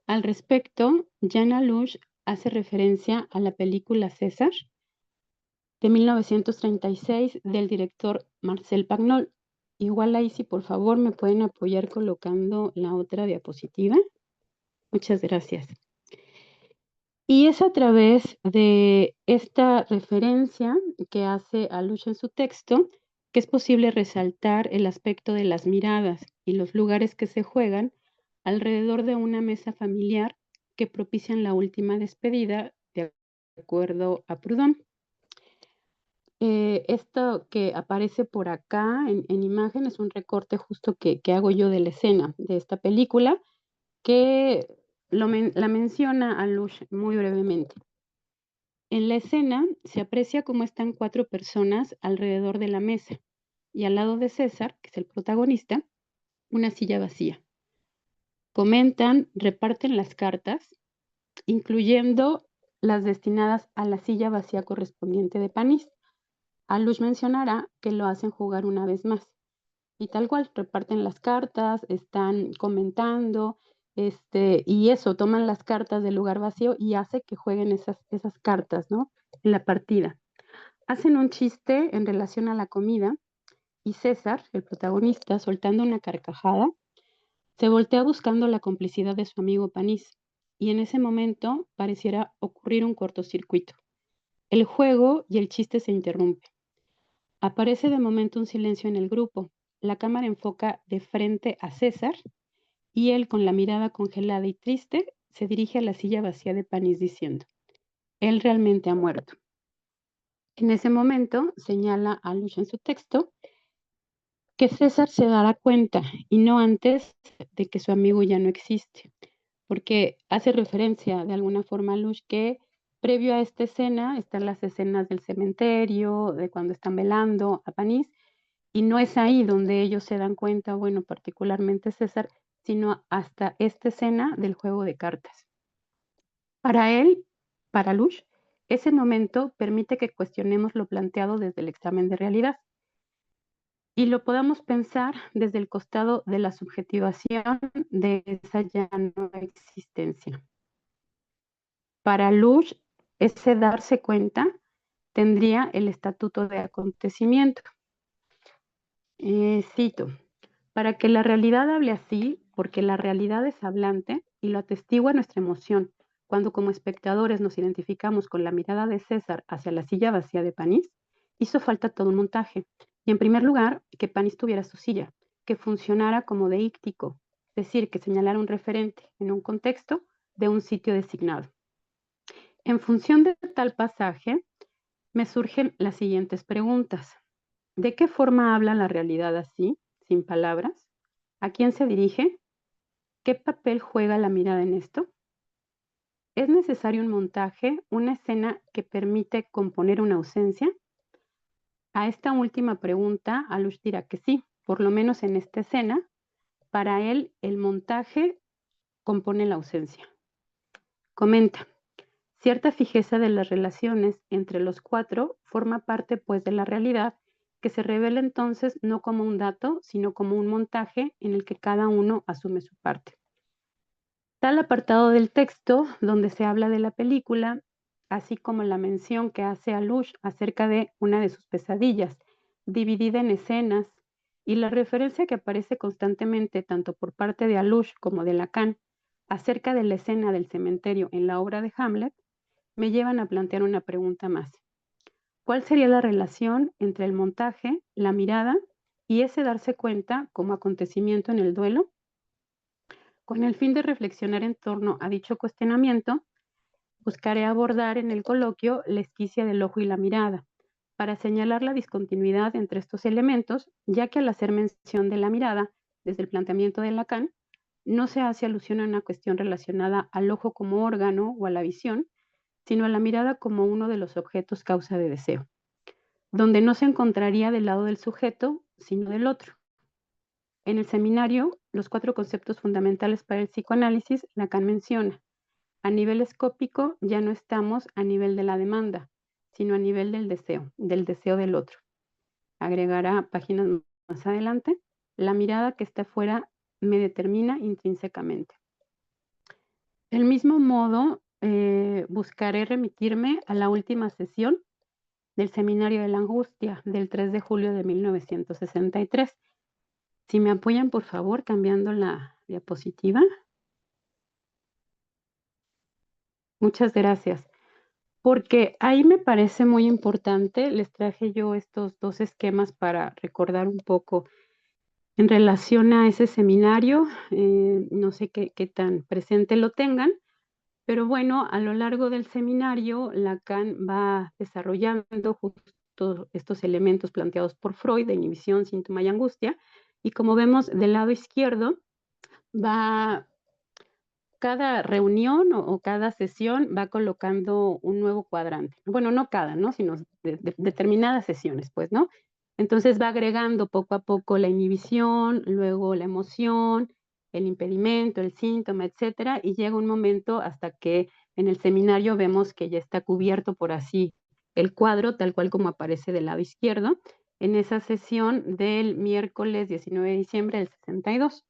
Speaker 6: Al respecto, Jean Alush hace referencia a la película César de 1936 del director Marcel Pagnol. Igual ahí, si por favor me pueden apoyar colocando la otra diapositiva. Muchas gracias. Y es a través de esta referencia que hace Alush en su texto que es posible resaltar el aspecto de las miradas y los lugares que se juegan alrededor de una mesa familiar que propician la última despedida de acuerdo a Proudhon. Esto que aparece por acá en imagen es un recorte justo que hago yo de la escena de esta película que la menciona Alush muy brevemente. En la escena se aprecia cómo están 4 personas alrededor de la mesa y al lado de César, que es el protagonista, una silla vacía. Comentan, reparten las cartas, incluyendo las destinadas a la silla vacía correspondiente de Panis. Alush mencionará que lo hacen jugar una vez más. Y tal cual, reparten las cartas, están comentando, y eso, toman las cartas del lugar vacío y hace que jueguen esas cartas, ¿no? En la partida. Hacen un chiste en relación a la comida y César, el protagonista, soltando una carcajada, se voltea buscando la complicidad de su amigo Panis. Y en ese momento pareciera ocurrir un cortocircuito. El juego y el chiste se interrumpe. Aparece de momento un silencio en el grupo. La cámara enfoca de frente a César y él, con la mirada congelada y triste, se dirige a la silla vacía de Panis diciendo: él realmente ha muerto. En ese momento señala a Alush en su texto que César se dará cuenta y no antes de que su amigo ya no existe, porque hace referencia de alguna forma a Alush que previo a esta escena están las escenas del cementerio, de cuando están velando a Panis, y no es ahí donde ellos se dan cuenta, bueno, particularmente César, sino hasta esta escena del juego de cartas. Para él, para Alush, ese momento permite que cuestionemos lo planteado desde el examen de realidad y lo podamos pensar desde el costado de la subjetivación de esa ya no existencia. Para Alush, ese darse cuenta tendría el estatuto de acontecimiento. Cito: para que la realidad hable así, porque la realidad es hablante y lo atestigua nuestra emoción, cuando como espectadores nos identificamos con la mirada de César hacia la silla vacía de Panis, hizo falta todo un montaje. Y en primer lugar, que Panis tuviera su silla, que funcionara como deíctico, es decir, que señalara un referente en un contexto de un sitio designado. En función de tal pasaje, me surgen las siguientes preguntas. ¿De qué forma habla la realidad así, sin palabras? ¿A quién se dirige? ¿Qué papel juega la mirada en esto? ¿Es necesario un montaje, una escena que permite componer una ausencia? A esta última pregunta, Alush dirá que sí, por lo menos en esta escena, para él el montaje compone la ausencia. Comenta: cierta fijeza de las relaciones entre los 4 forma parte pues de la realidad, que se revela entonces no como un dato, sino como un montaje en el que cada uno asume su parte. Tal apartado del texto donde se habla de la película, así como la mención que hace Alush acerca de una de sus pesadillas, dividida en escenas, y la referencia que aparece constantemente tanto por parte de Alush como de Lacan acerca de la escena del cementerio en la obra de Hamlet, me llevan a plantear una pregunta más. ¿Cuál sería la relación entre el montaje, la mirada y ese darse cuenta como acontecimiento en el duelo? Con el fin de reflexionar en torno a dicho cuestionamiento, buscaré abordar en el coloquio la esquicia del ojo y la mirada, para señalar la discontinuidad entre estos elementos, ya que al hacer mención de la mirada, desde el planteamiento de Lacan, no se hace alusión a una cuestión relacionada al ojo como órgano o a la visión, sino a la mirada como uno de los objetos causa de deseo, donde no se encontraría del lado del sujeto, sino del otro. En el seminario, los 4 conceptos fundamentales para el psicoanálisis, Lacan menciona: a nivel escópico ya no estamos a nivel de la demanda, sino a nivel del deseo del otro. Agregará páginas más adelante: la mirada que está fuera me determina intrínsecamente. Del mismo modo, buscaré remitirme a la última sesión del Seminario de la Angustia del 3 de julio de 1963. Si me apoyan, por favor, cambiando la diapositiva. Muchas gracias. Porque ahí me parece muy importante, les traje yo estos 2 esquemas para recordar un poco en relación a ese seminario. No sé qué tan presente lo tengan, pero bueno, a lo largo del seminario, Lacan va desarrollando justo estos elementos planteados por Freud de inhibición, síntoma y angustia, y como vemos del lado izquierdo, va cada reunión o cada sesión va colocando un nuevo cuadrante. Bueno, no cada, ¿no? Sino determinadas sesiones, pues, ¿no? Entonces va agregando poco a poco la inhibición, luego la emoción, el impedimento, el síntoma, etcétera, y llega un momento hasta que en el seminario vemos que ya está cubierto por así el cuadro, tal cual como aparece del lado izquierdo, en esa sesión del miércoles 19 de diciembre del 62.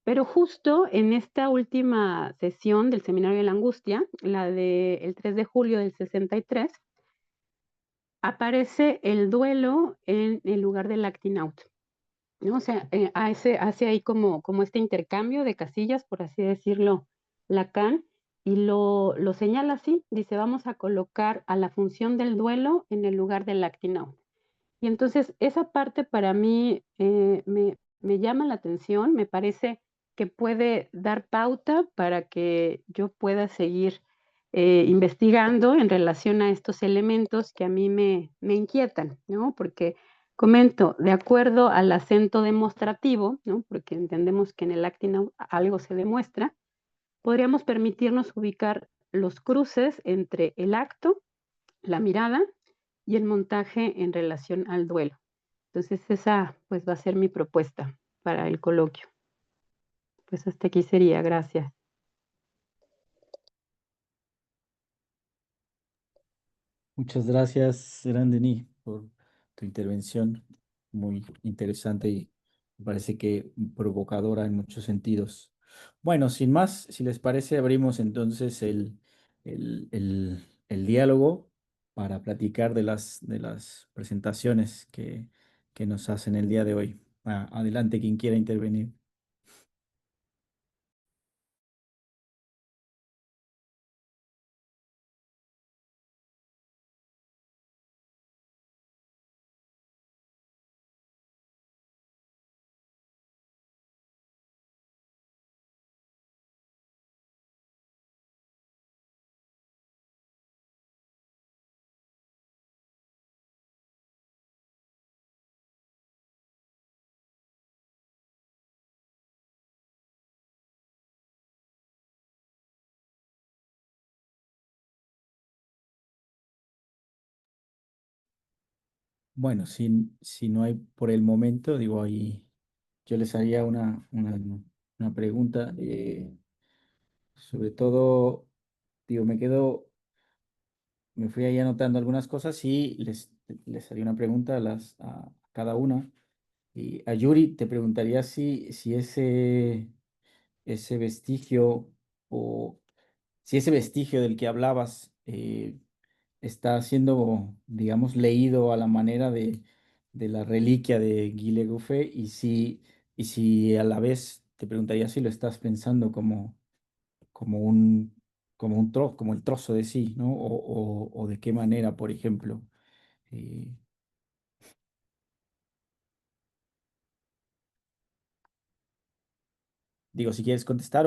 Speaker 6: Pero justo en esta última sesión del Seminario de la Angustia, la del 3 de julio del 63, aparece el duelo en el lugar del acting out, ¿no? O sea, hace ahí como este intercambio de casillas, por así decirlo, Lacan, y lo señala así, dice, vamos a colocar a la función del duelo en el lugar del acting out. Y entonces esa parte para mí me llama la atención, me parece que puede dar pauta para que yo pueda seguir investigando en relación a estos elementos que a mí me inquietan, ¿no? Porque comento, de acuerdo al acento demostrativo, ¿no? Porque entendemos que en el acting out algo se demuestra, podríamos permitirnos ubicar los cruces entre el acto, la mirada y el montaje en relación al duelo. Entonces esa pues va a ser mi propuesta para el coloquio. Pues hasta aquí sería, gracias.
Speaker 1: Muchas gracias, Gran Denis, por tu intervención, muy interesante y me parece que provocadora en muchos sentidos. Bueno, sin más, si les parece, abrimos entonces el diálogo para platicar de las presentaciones que nos hacen el día de hoy. Adelante, quien quiera intervenir. Bueno, si no hay por el momento, digo, ahí yo les haría una pregunta. Sobre todo, digo, me fui ahí anotando algunas cosas y les haría una pregunta a cada una. Y a Yuri te preguntaría si ese vestigio o si ese vestigio del que hablabas está siendo, digamos, leído a la manera de la reliquia de Guy Legouffé y si a la vez te preguntaría si lo estás pensando como un, como el trozo de sí, ¿no? O de qué manera, por ejemplo. Eh, digo, si quieres contestar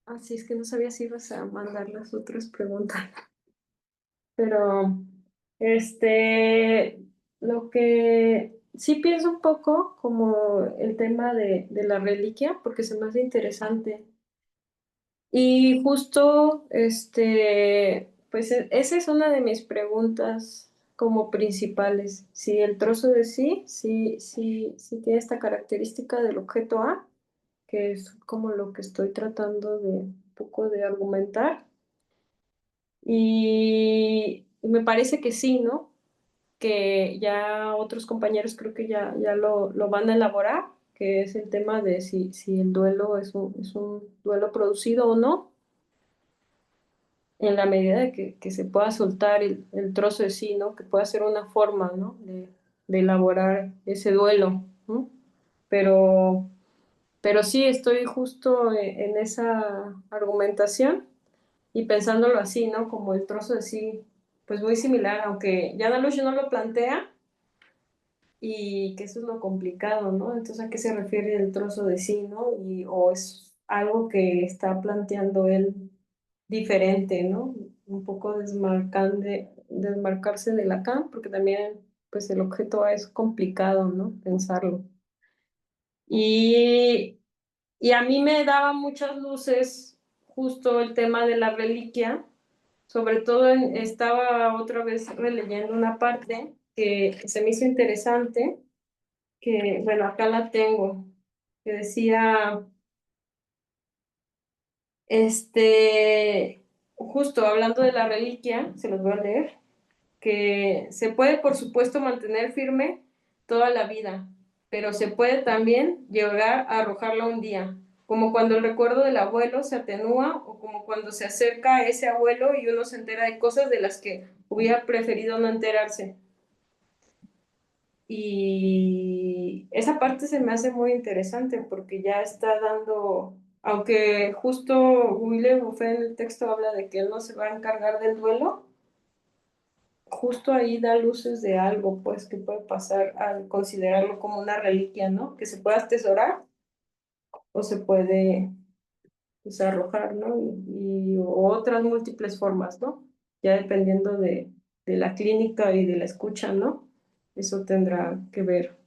Speaker 4: Así es que no sabía si ibas a mandar las otras preguntas. Pero, lo que sí pienso un poco como el tema de la reliquia, porque se me hace interesante. Y justo, pues esa es una de mis preguntas como principales. Si el trozo de sí tiene esta característica del objeto A, que es como lo que estoy tratando de un poco de argumentar. Y me parece que sí, ¿no? Que ya otros compañeros creo que ya lo van a elaborar, que es el tema de si el duelo es un duelo producido o no, en la medida de que se pueda soltar el trozo de sí, ¿no? Que pueda ser una forma, ¿no? De elaborar ese duelo, ¿no? Pero, pero sí estoy justo en esa argumentación y pensándolo así, ¿no? Como el trozo de sí, pues muy similar, aunque Jana Lush no lo plantea y que eso es lo complicado, ¿no? Entonces, ¿a qué se refiere el trozo de sí, ¿no? O es algo que está planteando él diferente, ¿no? Un poco desmarcarse de Lacan, porque también, pues el objeto A es complicado, ¿no? Pensarlo. Y Y a mí me daba muchas luces justo el tema de la reliquia, sobre todo estaba otra vez releyendo una parte que se me hizo interesante, que bueno, acá la tengo, que decía, justo hablando de la reliquia, se los voy a leer, que se puede, por supuesto, mantener firme toda la vida, pero se puede también llegar a arrojarla un día, como cuando el recuerdo del abuelo se atenúa o como cuando se acerca a ese abuelo y uno se entera de cosas de las que hubiera preferido no enterarse. Y esa parte se me hace muy interesante porque ya está dando, aunque justo William Buffet en el texto habla de que él no se va a encargar del duelo, justo ahí da luces de algo, pues, que puede pasar al considerarlo como una reliquia, ¿no? Que se puede atesorar o se puede, pues, arrojar, ¿no? O otras múltiples formas, ¿no? Ya dependiendo de la clínica y de la escucha, ¿no? Eso tendrá que ver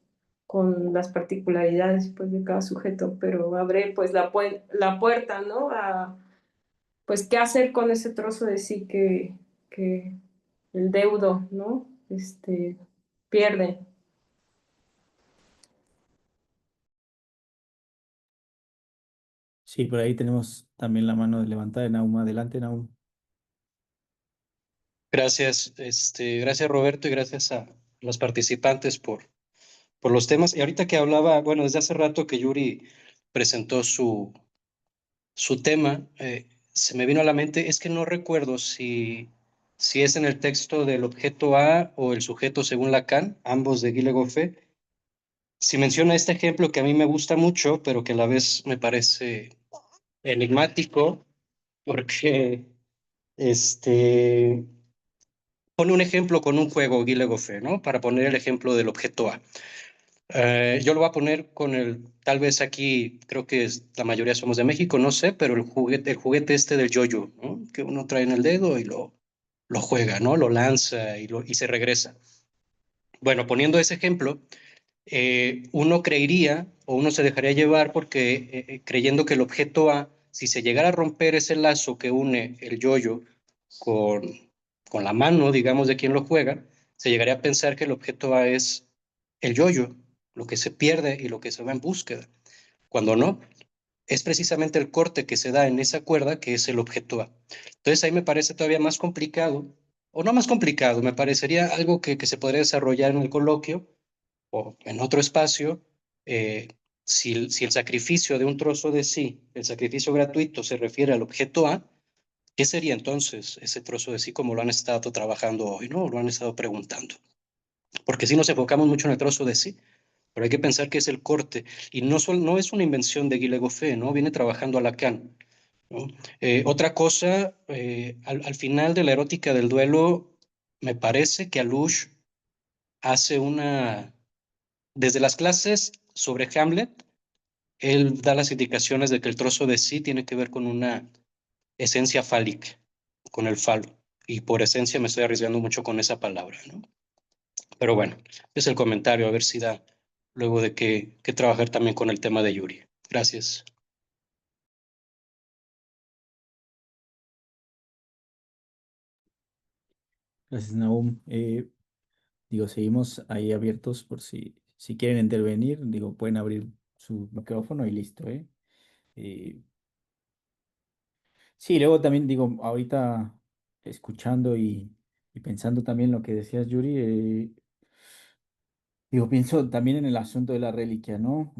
Speaker 4: con las particularidades, pues, de cada sujeto, pero abre, pues, la puerta, ¿no? A, pues, qué hacer con ese trozo de sí que el deudo, ¿no? Pierde.
Speaker 1: Sí, por ahí tenemos también la mano levantada de Naum. Adelante, Naum.
Speaker 7: Gracias, gracias Roberto y gracias a los participantes por los temas. Y ahorita que hablaba, bueno, desde hace rato que Yuri presentó su tema, se me vino a la mente, es que no recuerdo si es en el texto del objeto A o el sujeto según Lacan, ambos de Guy Legoffé, si menciona este ejemplo que a mí me gusta mucho, pero que a la vez me parece enigmático, porque este pone un ejemplo con un juego, Guy Legoffé, ¿no? Para poner el ejemplo del objeto A. Yo lo voy a poner con tal vez aquí, creo que la mayoría somos de México, no sé, pero el juguete este del yo-yo, ¿no? Que uno trae en el dedo y lo juega, ¿no? Lo lanza y se regresa. Bueno, poniendo ese ejemplo, uno creería o uno se dejaría llevar porque creyendo que el objeto A, si se llegara a romper ese lazo que une el yo-yo con, con la mano, digamos, de quien lo juega, se llegaría a pensar que el objeto A es el yo-yo, lo que se pierde y lo que se va en búsqueda. Cuando no, es precisamente el corte que se da en esa cuerda que es el objeto A. Entonces ahí me parece todavía más complicado, o no más complicado, me parecería algo que se podría desarrollar en el coloquio o en otro espacio, eh, si el sacrificio de un trozo de sí, el sacrificio gratuito se refiere al objeto A, ¿qué sería entonces ese trozo de sí como lo han estado trabajando hoy, ¿no? Lo han estado preguntando. Porque si nos enfocamos mucho en el trozo de sí, pero hay que pensar que es el corte y no es una invención de Guy Legoffé, ¿no? Viene trabajando a Lacan, ¿no? Otra cosa, al final de la erótica del duelo, me parece que Alush hace desde las clases sobre Hamlet, él da las indicaciones de que el trozo de sí tiene que ver con una esencia fálica, con el falo. Y por esencia me estoy arriesgando mucho con esa palabra, ¿no? Pero bueno, es el comentario, a ver si da luego de que trabajar también con el tema de Yuri. Gracias.
Speaker 1: Gracias, Naum. Digo, seguimos ahí abiertos por si quieren intervenir. Digo, pueden abrir su micrófono y listo, ¿eh? Eh, sí, luego también digo, ahorita escuchando y pensando también lo que decías, Yuri, digo, pienso también en el asunto de la reliquia, ¿no?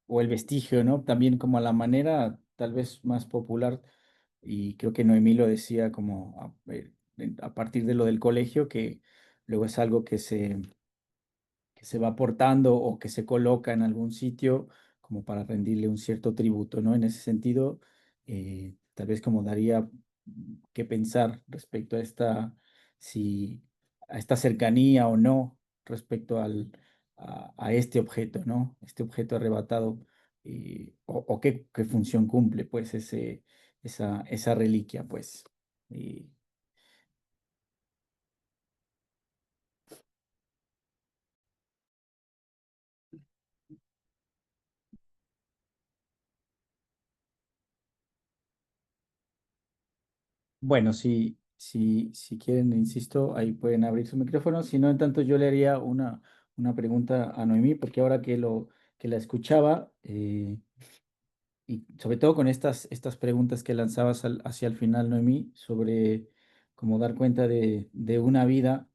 Speaker 1: O el vestigio, ¿no? También como a la manera tal vez más popular, y creo que Noemí lo decía como a partir de lo del colegio, que luego es algo que se va aportando o que se coloca en algún sitio como para rendirle un cierto tributo, ¿no? En ese sentido, tal vez como daría que pensar respecto a si, a esta cercanía o no respecto a este objeto, ¿no? Este objeto arrebatado, o qué función cumple, pues, esa reliquia, pues. Y Bueno, si quieren, insisto, ahí pueden abrir su micrófono. Si no, en tanto yo le haría una pregunta a Noemí, porque ahora que la escuchaba, y sobre todo con estas preguntas que lanzabas hacia el final, Noemí, sobre cómo dar cuenta de una vida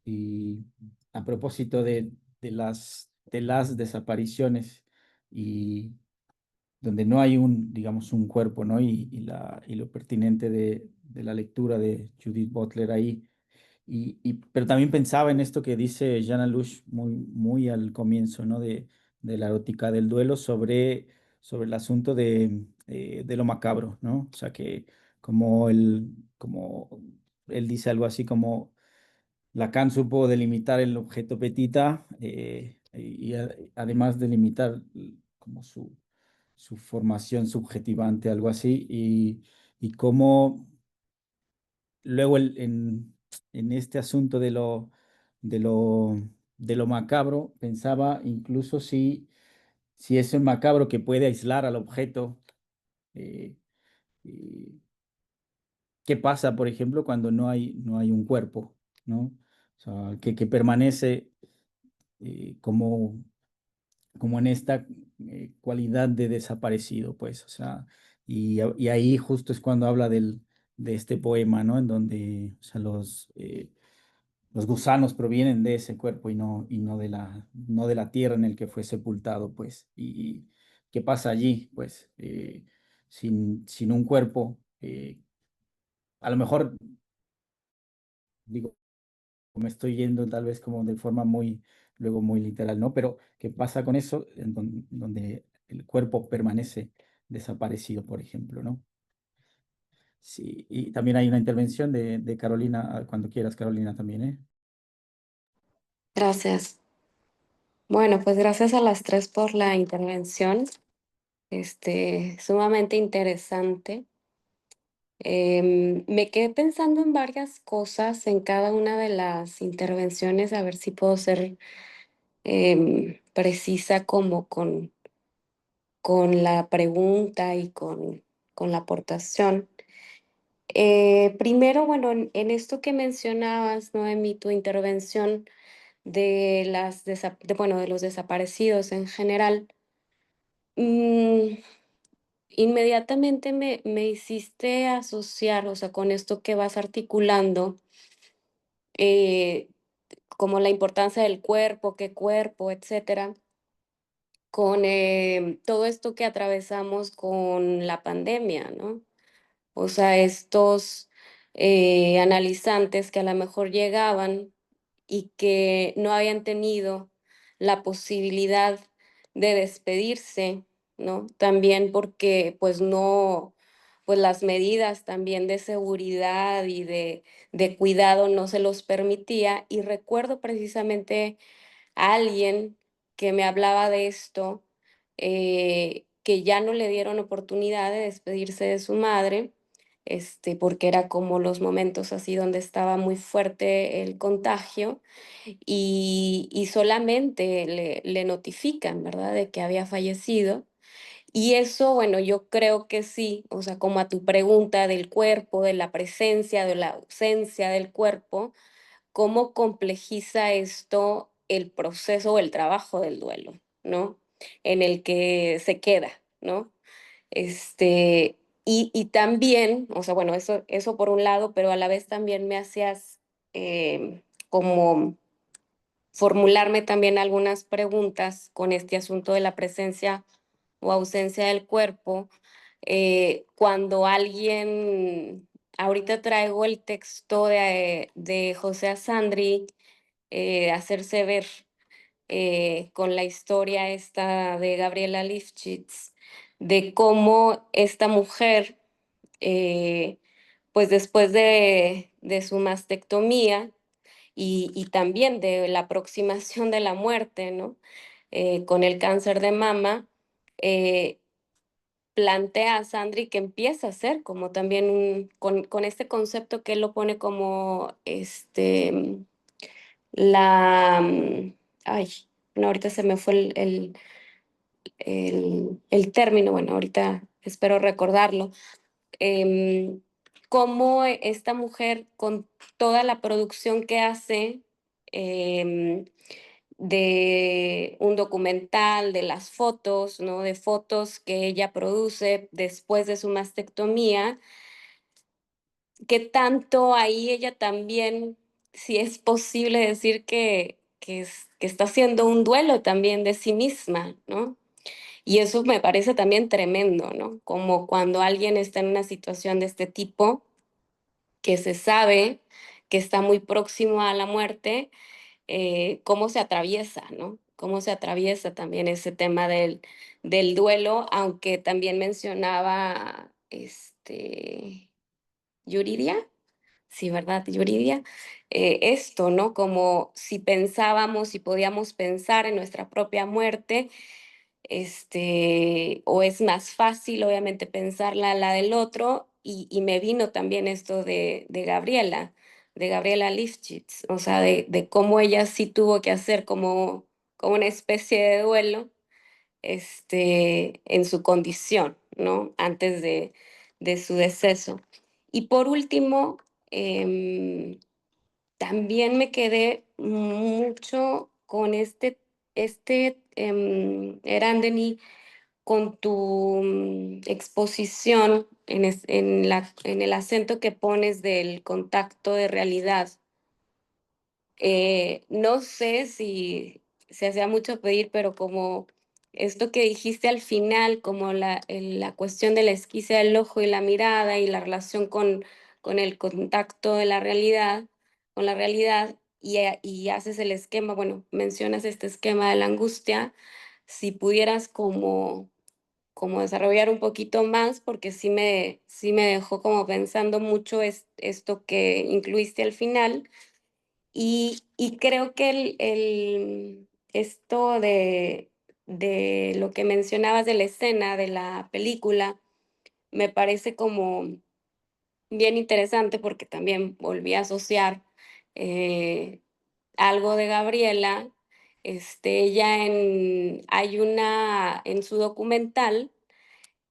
Speaker 1: y a propósito de las desapariciones y donde no hay digamos, un cuerpo, ¿no? Y lo pertinente de la lectura de Judith Butler ahí. Pero también pensaba en esto que dice Jana Lush muy al comienzo, ¿no? De la erótica del duelo sobre el asunto de lo macabro, ¿no? O sea, que como él dice algo así como Lacan supo delimitar el objeto petita además delimitar como su formación subjetivante, algo así, y cómo luego en este asunto de lo, de lo macabro, pensaba incluso si es un macabro que puede aislar al objeto, eh, eh, ¿qué pasa, por ejemplo, cuando no hay un cuerpo, ¿no? O sea, que permanece como en esta cualidad de desaparecido, pues, o sea, y ahí justo es cuando habla de este poema, ¿no? En donde, o sea, los gusanos provienen de ese cuerpo y no no de la tierra en el que fue sepultado, pues, y ¿qué pasa allí? Pues, sin un cuerpo, a lo mejor, digo, me estoy yendo tal vez como de forma luego muy literal, ¿no? Pero ¿qué pasa con eso donde el cuerpo permanece desaparecido, por ejemplo, ¿no? Sí, y también hay una intervención de Carolina, cuando quieras, Carolina, también, ¿eh?
Speaker 8: Gracias. Bueno, pues gracias a las tres por la intervención. Sumamente interesante. Me quedé pensando en varias cosas en cada una de las intervenciones, a ver si puedo ser precisa como con la pregunta y con la aportación. Primero, bueno, en esto que mencionabas, Noemi, tu intervención de bueno, de los desaparecidos en general, mm, inmediatamente me hiciste asociar, o sea, con esto que vas articulando, eh, como la importancia del cuerpo, etcétera, con todo esto que atravesamos con la pandemia, ¿no? O sea, estos analizantes que a lo mejor llegaban y que no habían tenido la posibilidad de despedirse, ¿no? También porque pues no, pues las medidas también de seguridad y de cuidado no se los permitía. Y recuerdo precisamente a alguien que me hablaba de esto, que ya no le dieron oportunidad de despedirse de su madre, porque era como los momentos así donde estaba muy fuerte el contagio y solamente le notifican, ¿verdad?, de que había fallecido. Y eso, bueno, yo creo que sí, o sea, como a tu pregunta del cuerpo, de la presencia, de la ausencia del cuerpo, cómo complejiza esto el proceso o el trabajo del duelo, ¿no? En el que se queda, ¿no? Y también, o sea, bueno, eso por un lado, pero a la vez también me hacías como formularme también algunas preguntas con este asunto de la presencia o ausencia del cuerpo. Cuando alguien, ahorita traigo el texto de José Asandri, Hacerse ver, con la historia esta de Gabriela Lifshitz, de cómo esta mujer, eh, pues después de su mastectomía y también de la aproximación de la muerte, ¿no? Con el cáncer de mama, eh, plantea a Sandri que empieza a ser como también con este concepto que él lo pone como ay, no, ahorita se me fue el término, bueno, ahorita espero recordarlo. em, cómo esta mujer, con toda la producción que hace, em, de un documental, de las fotos, ¿no? De fotos que ella produce después de su mastectomía, qué tanto ahí ella también, si es posible decir que está haciendo un duelo también de sí misma, ¿no? Y eso me parece también tremendo, ¿no? Como cuando alguien está en una situación de este tipo, que se sabe que está muy próximo a la muerte, cómo se atraviesa, ¿no? Cómo se atraviesa también ese tema del duelo, aunque también mencionaba Yuridia, sí, ¿verdad, Yuridia? Esto, ¿no? Como si pensábamos, si podíamos pensar en nuestra propia muerte, o es más fácil, obviamente, pensar la del otro, y me vino también esto de Gabriela Lifshitz, o sea, de cómo ella sí tuvo que hacer como una especie de duelo, en su condición, ¿no? Antes de su deceso. Y por último, em, también me quedé mucho con Erandeni, con tu exposición en el acento que pones del contacto de realidad. No sé si se hacía mucho pedir, pero como esto que dijiste al final, como la cuestión de la esquina del ojo y la mirada y la relación con el contacto de la realidad, con la realidad, y haces el esquema, bueno, mencionas este esquema de la angustia, si pudieras como desarrollar un poquito más, porque sí me dejó como pensando mucho esto que incluiste al final, y creo que esto de lo que mencionabas de la escena de la película, me parece como bien interesante porque también volví a asociar eh, algo de Gabriela. Ella en su documental,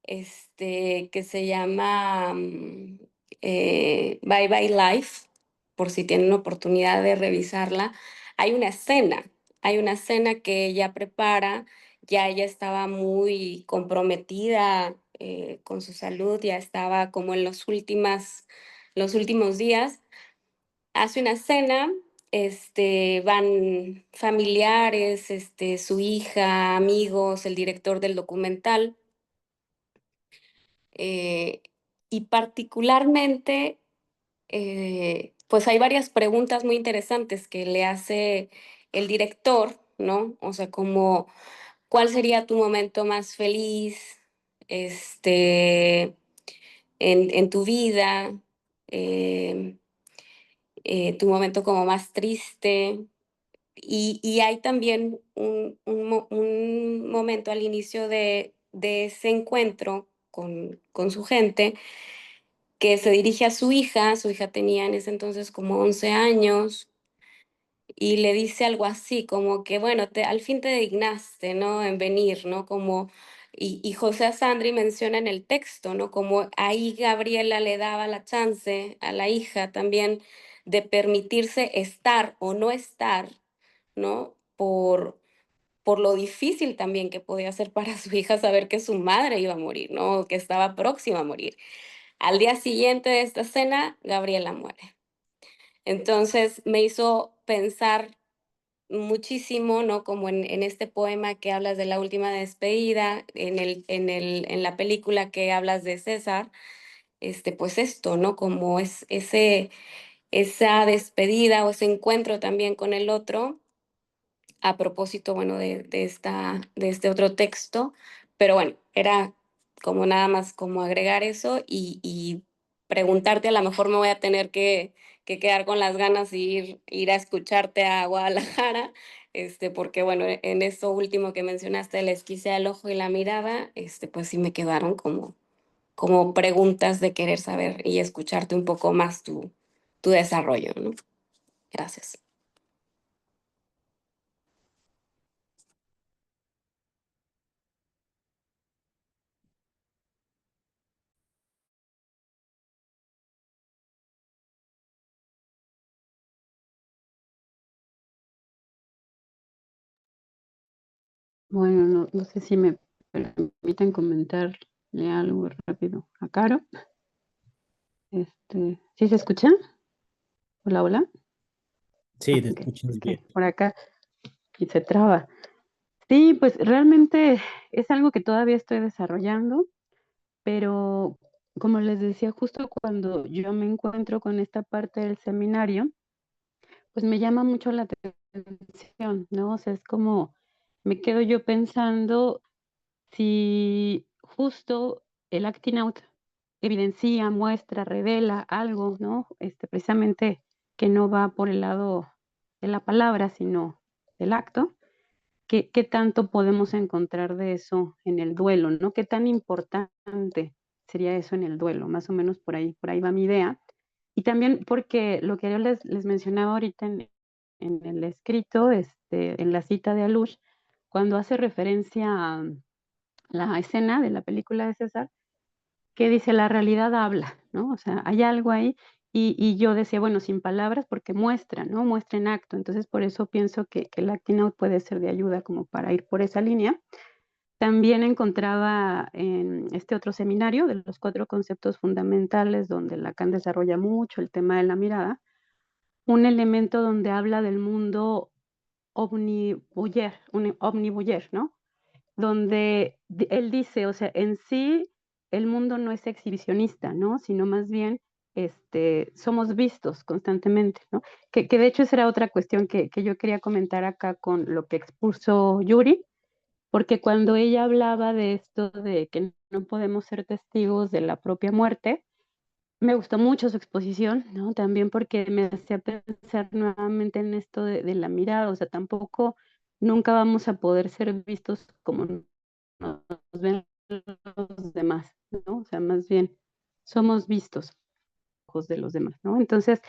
Speaker 8: que se llama Bye Bye Life, por si tienen oportunidad de revisarla. Hay una escena, hay una escena que ella prepara, ya ella estaba muy comprometida con su salud, ya estaba como en los últimos días. Hace una cena, van familiares, su hija, amigos, el director del documental, eh, y particularmente, pues hay varias preguntas muy interesantes que le hace el director, ¿no? O sea, como, ¿cuál sería tu momento más feliz, este, en tu vida? Em, Tu momento como más triste. Y hay también un momento al inicio de ese encuentro con su gente, que se dirige a su hija tenía en ese entonces como 11 años, y le dice algo así, como que, bueno, al fin te dignaste, ¿no? En venir, ¿no? Como, y José Sandri menciona en el texto, ¿no? Como ahí Gabriela le daba la chance a la hija también de permitirse estar o no estar, ¿no? Por lo difícil también que podía ser para su hija saber que su madre iba a morir, ¿no? Que estaba próxima a morir. Al día siguiente de esta cena, Gabriela muere. Entonces me hizo pensar muchísimo, ¿no? Como en este poema que hablas de la última despedida, en la película que hablas de César, pues esto, ¿no? Como es esa despedida o ese encuentro también con el otro, a propósito, bueno, de este otro texto, pero bueno, era como nada más como agregar eso, y preguntarte, a lo mejor me voy a tener que quedar con las ganas y ir a escucharte a Guadalajara, porque bueno, en eso último que mencionaste, la esquicea del ojo y la mirada, pues sí me quedaron como preguntas de querer saber y escucharte un poco más tu desarrollo, ¿no? Gracias.
Speaker 6: Bueno, no sé si me permiten comentarle algo rápido a Caro. ¿Sí se escucha? Hola, hola.
Speaker 1: Sí, te
Speaker 6: Ok,
Speaker 1: escuchas
Speaker 6: es
Speaker 1: bien.
Speaker 6: que por acá y se traba. Sí, pues realmente es algo que todavía estoy desarrollando, pero como les decía, justo cuando yo me encuentro con esta parte del seminario, pues me llama mucho la atención, ¿no? O sea, es como me quedo yo pensando si justo el acting out evidencia, muestra, revela algo, ¿no? Precisamente que no va por el lado de la palabra, sino del acto. ¿Qué tanto podemos encontrar de eso en el duelo, ¿no? ¿Qué tan importante sería eso en el duelo? Más o menos por ahí va mi idea. Y también porque lo que yo les mencionaba ahorita en el escrito, en la cita de Alush, cuando hace referencia a la escena de la película de César, que dice la realidad habla, ¿no? O sea, hay algo ahí y yo decía, bueno, sin palabras porque muestra, ¿no? Muestra en acto. Entonces, por eso pienso que el acting out puede ser de ayuda como para ir por esa línea. También encontraba en este otro seminario de los 4 conceptos fundamentales, donde Lacan desarrolla mucho el tema de la mirada, un elemento donde habla del mundo omnibuyer, ¿no? Donde él dice, o sea, en sí el mundo no es exhibicionista, ¿no? Sino más bien somos vistos constantemente, ¿no? Que de hecho esa era otra cuestión que yo quería comentar acá con lo que expuso Yuri, porque cuando ella hablaba de esto de que no podemos ser testigos de la propia muerte, me gustó mucho su exposición, ¿no? También porque me hacía pensar nuevamente en esto de la mirada, o sea, tampoco nunca vamos a poder ser vistos como nos ven los demás, ¿no? O sea, más bien somos vistos ojos de los demás, ¿no? Entonces,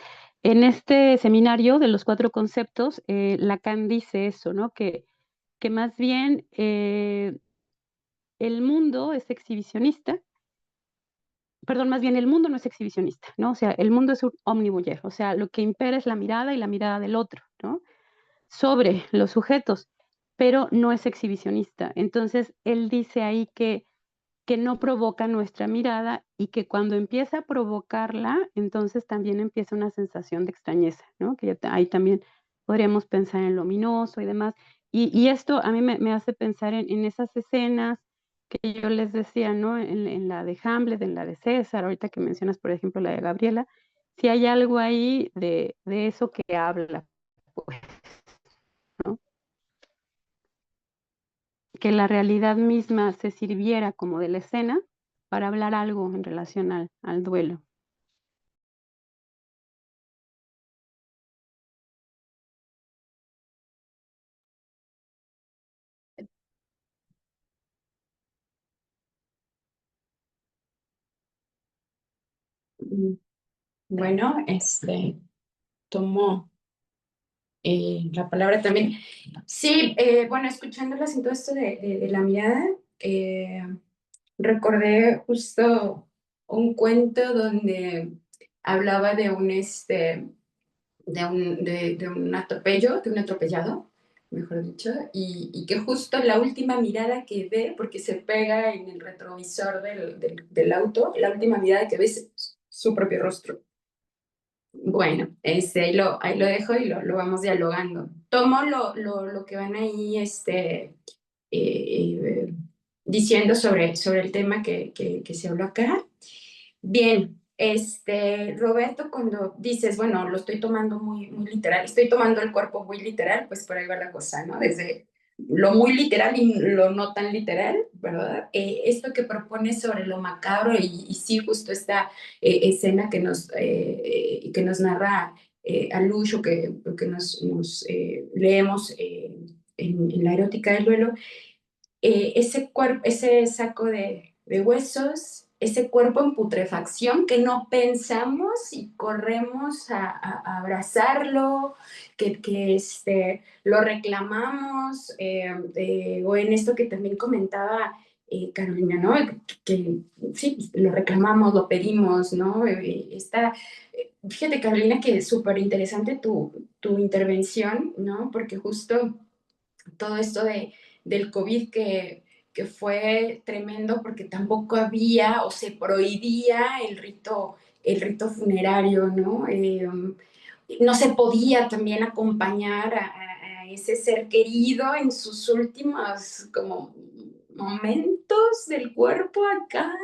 Speaker 6: en este seminario de los 4 conceptos, Lacan dice eso, ¿no? Que más bien el mundo es exhibicionista, perdón, más bien el mundo no es exhibicionista, ¿no? O sea, el mundo es un omnibuyer, o sea, lo que impera es la mirada y la mirada del otro, ¿no? Sobre los sujetos, pero no es exhibicionista. Entonces, él dice ahí que no provoca nuestra mirada y que cuando empieza a provocarla, entonces también empieza una sensación de extrañeza, ¿no? Que ahí también podríamos pensar en lo ominoso y demás. Y esto a mí me hace pensar en esas escenas que yo les decía, ¿no? En la de Hamlet, en la de César, ahorita que mencionas, por ejemplo, la de Gabriela, si hay algo ahí de eso que habla, pues, ¿no? Que la realidad misma se sirviera como de la escena para hablar algo en relación al duelo.
Speaker 3: Bueno, tomo la palabra también. Sí, bueno, escuchándolas en todo esto de la mirada, recordé justo un cuento donde hablaba de un atropello, de un atropellado, mejor dicho, y que justo la última mirada que ve, porque se pega en el retrovisor del auto, la última mirada que ve es su propio rostro. Bueno, ahí lo dejo y lo vamos dialogando. Tomo lo que van ahí eh, diciendo sobre el tema que se habló acá. Bien, Roberto, cuando dices, bueno, lo estoy tomando muy literal, estoy tomando el cuerpo muy literal, pues por ahí va la cosa, ¿no? Desde lo muy literal y lo no tan literal, ¿verdad? Esto que propone sobre lo macabro y sí, justo esta escena que nos narra Alush o que nos leemos en la erótica del duelo, ese saco de huesos, ese cuerpo en putrefacción que no pensamos y corremos a abrazarlo, que lo reclamamos, o en esto que también comentaba Carolina, ¿no? Que sí, lo reclamamos, lo pedimos, ¿no? Fíjate, Carolina, que es súper interesante tu intervención, ¿no? Porque justo todo esto del COVID que fue tremendo porque tampoco había o se prohibía el rito funerario, ¿no? No se podía también acompañar a ese ser querido en sus últimos como momentos del cuerpo acá,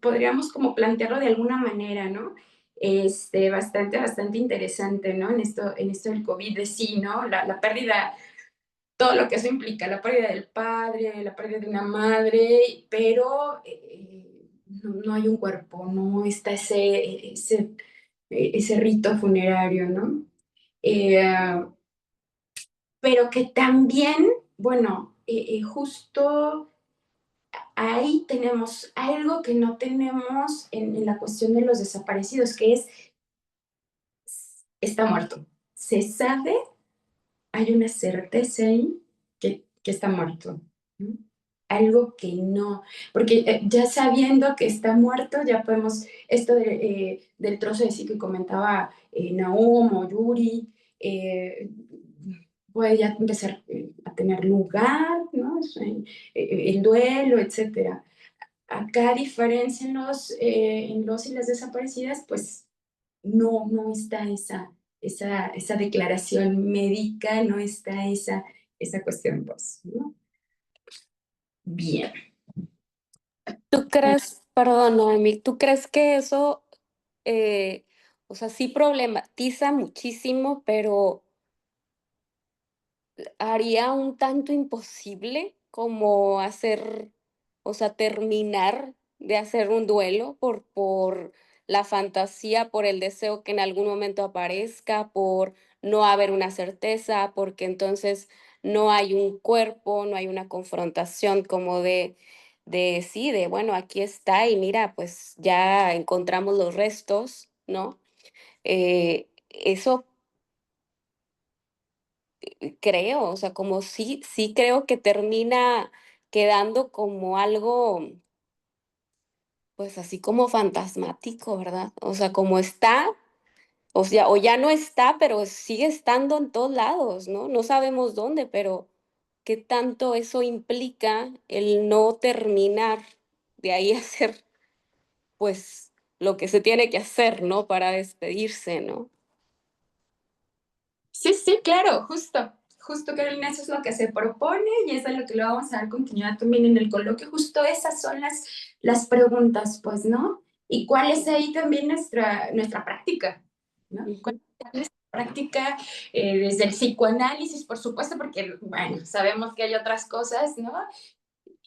Speaker 3: podríamos como plantearlo de alguna manera, ¿no? Bastante interesante, ¿no? En esto del COVID de sí, ¿no? La pérdida, todo lo que eso implica, la pérdida del padre, la pérdida de una madre, pero no hay un cuerpo, no está ese rito funerario, ¿no? Pero que también, bueno, justo ahí tenemos algo que no tenemos en la cuestión de los desaparecidos, que está muerto. Se sabe, hay una certeza ahí que está muerto, ¿no? Algo que no, porque ya sabiendo que está muerto, ya podemos, esto del trozo de sí que comentaba Nahum o Yuri, puede ya empezar a tener lugar, ¿no? El duelo, etcétera. Acá, a diferencia en los y las desaparecidas, pues no está esa declaración médica, no está esa cuestión, pues, ¿no? Bien.
Speaker 8: ¿Tú crees, perdón, Noemí, tú crees que eso, o sea, sí problematiza muchísimo, pero haría un tanto imposible como hacer, o sea, terminar de hacer un duelo por la fantasía, por el deseo que en algún momento aparezca, por no haber una certeza, porque entonces no hay un cuerpo, no hay una confrontación como de sí, de bueno, aquí está y mira, pues ya encontramos los restos, ¿no? Eso creo, o sea, como sí creo que termina quedando como algo, pues así como fantasmático, ¿verdad? O sea, como está, o sea, o ya no está, pero sigue estando en todos lados, ¿no? No sabemos dónde, pero qué tanto eso implica el no terminar de ahí hacer, pues, lo que se tiene que hacer, ¿no? Para despedirse, ¿no?
Speaker 3: Sí, claro, justo Carolina, eso es lo que se propone y eso es lo que le vamos a dar continuidad también en el coloquio. Justo esas son las preguntas, pues, ¿no? Y cuál es ahí también nuestra práctica, ¿no? ¿Cuál es nuestra práctica desde el psicoanálisis, por supuesto, porque, bueno, sabemos que hay otras cosas, ¿no?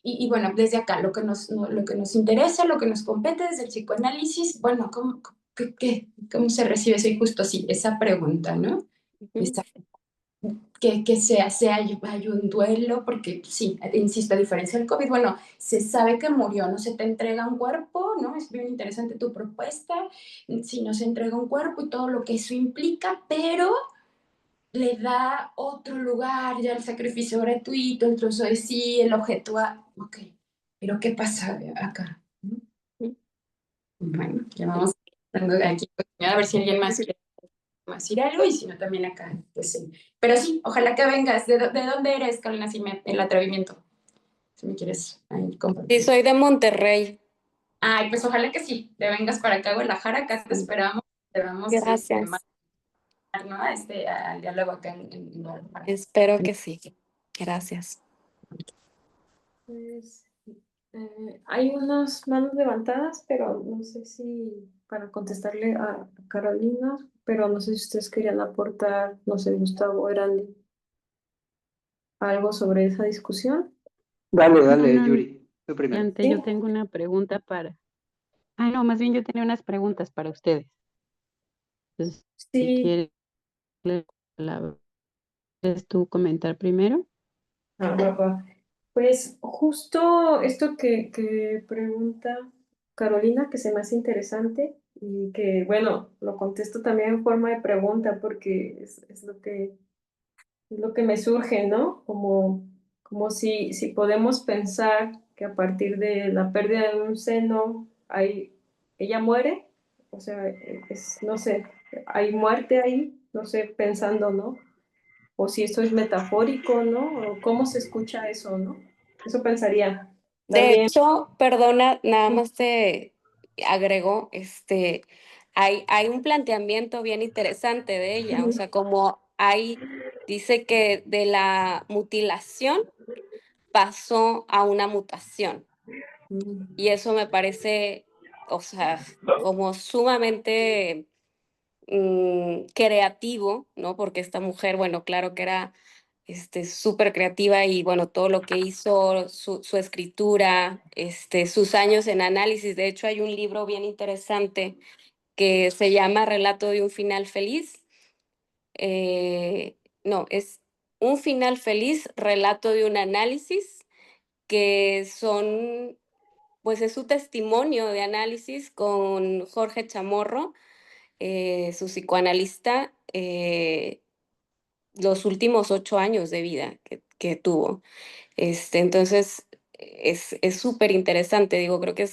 Speaker 3: Y bueno, desde acá, lo que nos interesa, lo que nos compete desde el psicoanálisis, bueno, ¿cómo se recibe eso? Y justo así, esa pregunta, ¿no?
Speaker 8: Ujú.
Speaker 3: Que se hace, hay un duelo, porque sí, insisto, a diferencia del COVID, bueno, se sabe que murió, no se te entrega un cuerpo, ¿no? Es bien interesante tu propuesta, si no se entrega un cuerpo y todo lo que eso implica, pero le da otro lugar, ya el sacrificio gratuito, el trozo de sí, el objeto A, ok, pero ¿qué pasa acá? ¿No? Bueno, ya vamos dando aquí, a ver si alguien más quiere decir algo y si no también acá, pues sí. Pero sí, ojalá que vengas. ¿De dónde eres, Carolina? Si el atrevimiento, si me quieres ahí
Speaker 8: Sí,
Speaker 3: compartir.
Speaker 8: soy de Monterrey.
Speaker 3: Ay, pues ojalá que sí, te vengas para acá a Guadalajara, acá te esperamos, te vamos
Speaker 8: Gracias.
Speaker 3: ¿no? Al diálogo acá en Guadalajara.
Speaker 8: Espero que sí. Gracias.
Speaker 4: Pues, hay unas manos levantadas, pero no sé si para contestarle a Carolina, pero no sé si ustedes querían aportar, no sé, Gustavo o Erandi, algo sobre esa discusión.
Speaker 7: Dale,
Speaker 6: No, no,
Speaker 7: Yuri, tú primero.
Speaker 6: Yante,
Speaker 4: Sí.
Speaker 6: yo tengo una pregunta para... Ah, no, más bien yo tenía unas preguntas para ustedes. Entonces, si
Speaker 4: Sí,
Speaker 6: quieres, la ¿quieres tú comentar primero?
Speaker 4: va. Pues justo esto que pregunta Carolina, que se me hace interesante y que, bueno, lo contesto también en forma de pregunta porque es lo que me surge, ¿no? Como si podemos pensar que a partir de la pérdida de un seno, ella muere, o sea, no sé, hay muerte ahí, no sé, pensando, ¿no? o si esto es metafórico, ¿no? O cómo se escucha eso, ¿no? Eso pensaría.
Speaker 8: De
Speaker 4: También.
Speaker 8: hecho, perdona, nada más te agrego, hay un planteamiento bien interesante de ella, o sea, como dice que de la mutilación pasó a una mutación. Y eso me parece, o sea, como sumamente creativo, ¿no? Porque esta mujer, bueno, claro que era súper creativa y bueno, todo lo que hizo, su escritura, sus años en análisis. De hecho, hay un libro bien interesante que se llama Relato de un final feliz. No, es Un final feliz, relato de un análisis, que pues es su testimonio de análisis con Jorge Chamorro, su psicoanalista, los últimos 8 años de vida que tuvo. Entonces, es súper interesante, digo, creo que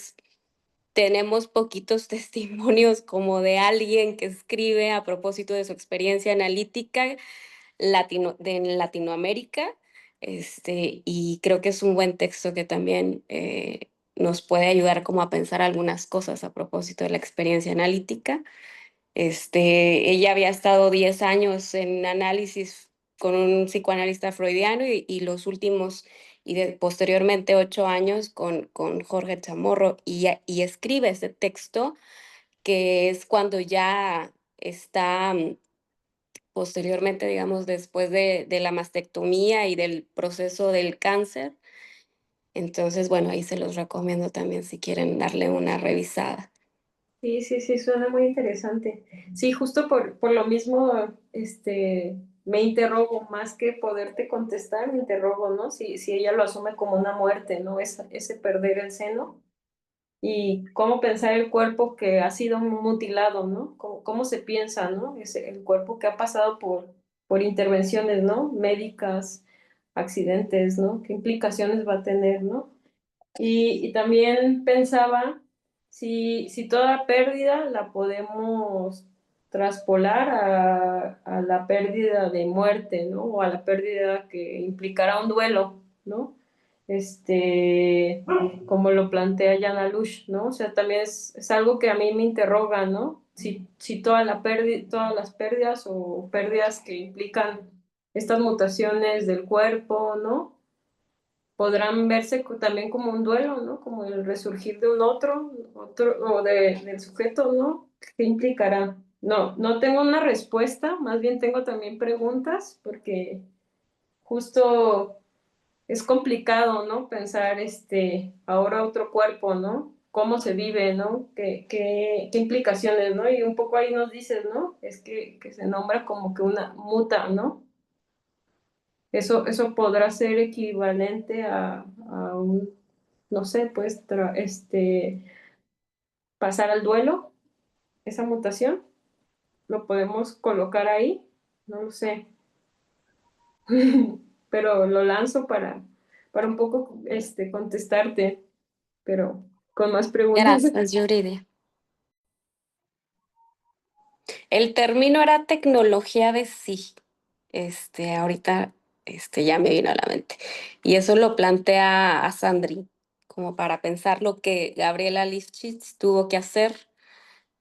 Speaker 8: tenemos poquitos testimonios como de alguien que escribe a propósito de su experiencia analítica en Latinoamérica, y creo que es un buen texto que también nos puede ayudar como a pensar algunas cosas a propósito de la experiencia analítica. Ella había estado 10 años en análisis con un psicoanalista freudiano y los últimos posteriormente 8 años con Jorge Chamorro y escribe ese texto que es cuando ya está posteriormente, digamos, después de la mastectomía y del proceso del cáncer. Entonces, bueno, ahí se los recomiendo también si quieren darle una revisada.
Speaker 4: Sí, sí, sí, suena muy interesante. Sí, justo por lo mismo, me interrogo, más que poderte contestar, me interrogo, ¿no? Si ella lo asume como una muerte, ¿no? Ese perder el seno. Y cómo pensar el cuerpo que ha sido mutilado, ¿no? Cómo se piensa, ¿no? El cuerpo que ha pasado por intervenciones, ¿no? Médicas, accidentes, ¿no? ¿Qué implicaciones va a tener, ¿no? Y también pensaba si toda pérdida la podemos traspolar a la pérdida de muerte, ¿no? O a la pérdida que implicará un duelo, ¿no? Como lo plantea Jana Lush, ¿no? O sea, también es algo que a mí me interroga, ¿no? Si todas las pérdidas o pérdidas que implican estas mutaciones del cuerpo, ¿no? Podrán verse también como un duelo, ¿no? Como el resurgir de un otro o del sujeto, ¿no? ¿Qué implicará? No tengo una respuesta, más bien tengo también preguntas, porque justo es complicado, ¿no? Pensar, ahora otro cuerpo, ¿no? ¿Cómo se vive, ¿no? ¿Qué implicaciones, ¿no? Y un poco ahí nos dices, ¿no? Es que se nombra como que una muta, ¿no? Eso podrá ser equivalente a un, no sé, pues, pasar al duelo, esa mutación. Lo podemos colocar ahí, no lo sé. Pero lo lanzo para un poco contestarte, pero con más preguntas.
Speaker 8: Gracias, Yuridia. El término era tecnología de sí. Ahorita ya me vino a la mente. Y eso lo plantea a Sandri, como para pensar lo que Gabriela Lischitz tuvo que hacer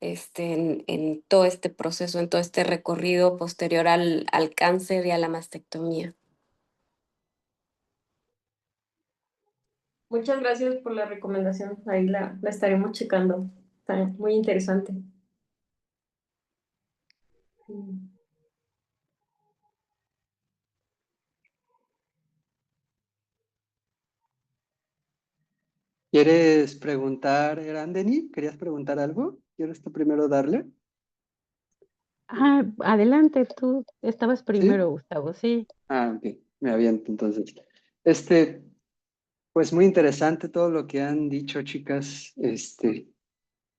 Speaker 8: en todo este proceso, en todo este recorrido posterior al cáncer y a la mastectomía.
Speaker 4: Muchas gracias por la recomendación. Ahí la estaremos checando. Está muy interesante.
Speaker 5: ¿Quieres preguntar, Erandeni? ¿Querías preguntar algo? ¿Quieres tú primero darle?
Speaker 6: Adelante, tú estabas
Speaker 5: ¿Sí?
Speaker 6: primero, Gustavo, sí.
Speaker 5: Ok, me aviento entonces. Pues muy interesante todo lo que han dicho, chicas.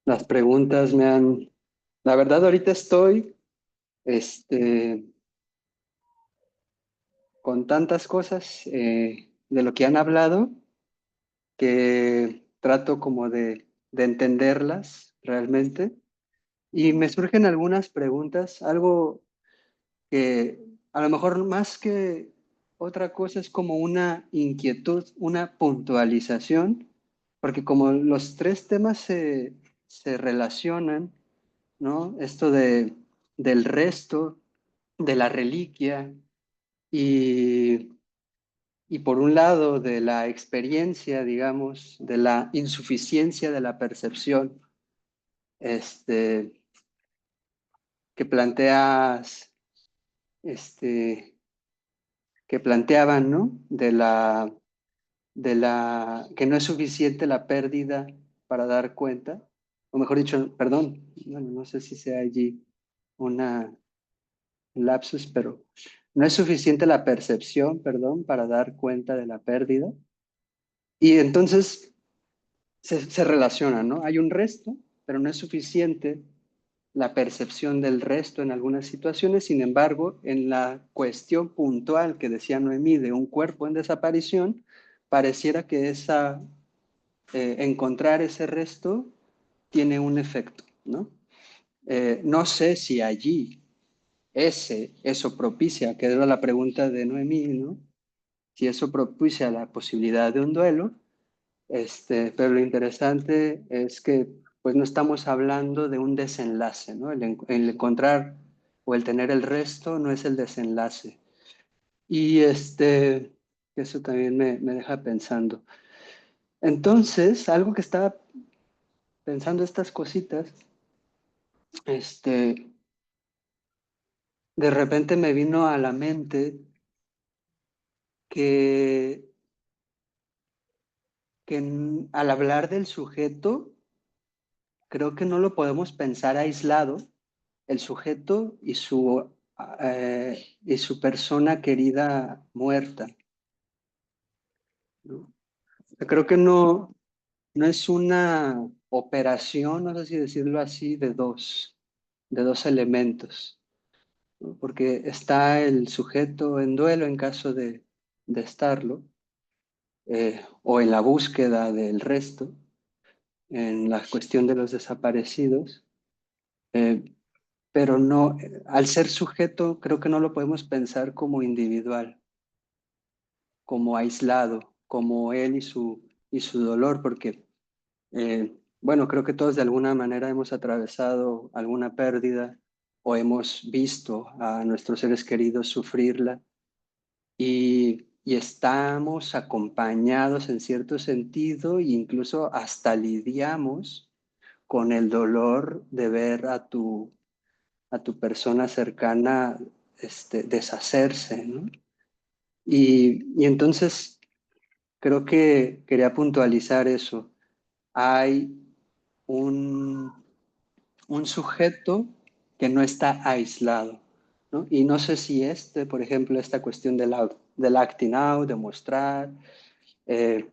Speaker 5: Las preguntas la verdad, ahorita estoy, con tantas cosas de lo que han hablado que trato como de entenderlas realmente. Y me surgen algunas preguntas, algo que a lo mejor más que otra cosa es como una inquietud, una puntualización, porque como los tres temas se relacionan, ¿no? Esto del resto, de la reliquia y, y por un lado de la experiencia, digamos, de la insuficiencia de la percepción, este, que planteas, este, que planteaban, ¿no? Que no es suficiente la pérdida para dar cuenta, o mejor dicho, perdón, bueno, no sé si sea allí una lapsus, pero no es suficiente la percepción, perdón, para dar cuenta de la pérdida. Y entonces se relaciona, ¿no? Hay un resto, pero no es suficiente la percepción del resto en algunas situaciones. Sin embargo, en la cuestión puntual que decía Noemí de un cuerpo en desaparición, pareciera que encontrar ese resto tiene un efecto, ¿no? No sé si allí eso propicia, que era la pregunta de Noemí, ¿no? Si eso propicia la posibilidad de un duelo, pero lo interesante es que pues no estamos hablando de un desenlace, ¿no? El encontrar o el tener el resto no es el desenlace. Y eso también me deja pensando. Entonces, algo que estaba pensando estas cositas, de repente me vino a la mente que, al hablar del sujeto, creo que no lo podemos pensar aislado, el sujeto y su persona querida muerta, ¿no? Creo que no es una operación, no sé si decirlo así, de dos elementos, ¿no? Porque está el sujeto en duelo en caso de estarlo, o en la búsqueda del resto, en la cuestión de los desaparecidos, eh, pero no, al ser sujeto, creo que no lo podemos pensar como individual, como aislado, como él y su dolor, porque, bueno, creo que todos de alguna manera hemos atravesado alguna pérdida o hemos visto a nuestros seres queridos sufrirla y estamos acompañados en cierto sentido e incluso hasta lidiamos con el dolor de ver a tu persona cercana deshacerse, ¿no? Y entonces creo que quería puntualizar eso. Hay un, un sujeto que no está aislado, ¿no? Y no sé si por ejemplo, esta cuestión del acting out, de mostrar, eh,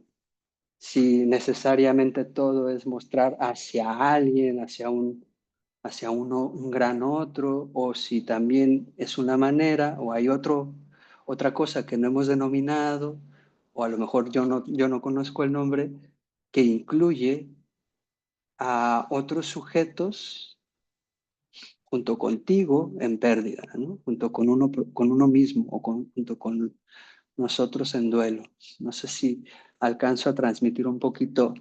Speaker 5: si necesariamente todo es mostrar hacia alguien, hacia un gran otro, o si también es una manera, o hay otra cosa que no hemos denominado, o a lo mejor yo no conozco el nombre, que incluye a otros sujetos junto contigo en pérdida, ¿no? Junto con uno mismo o junto con nosotros en duelo. No sé si alcanzo a transmitir un poquito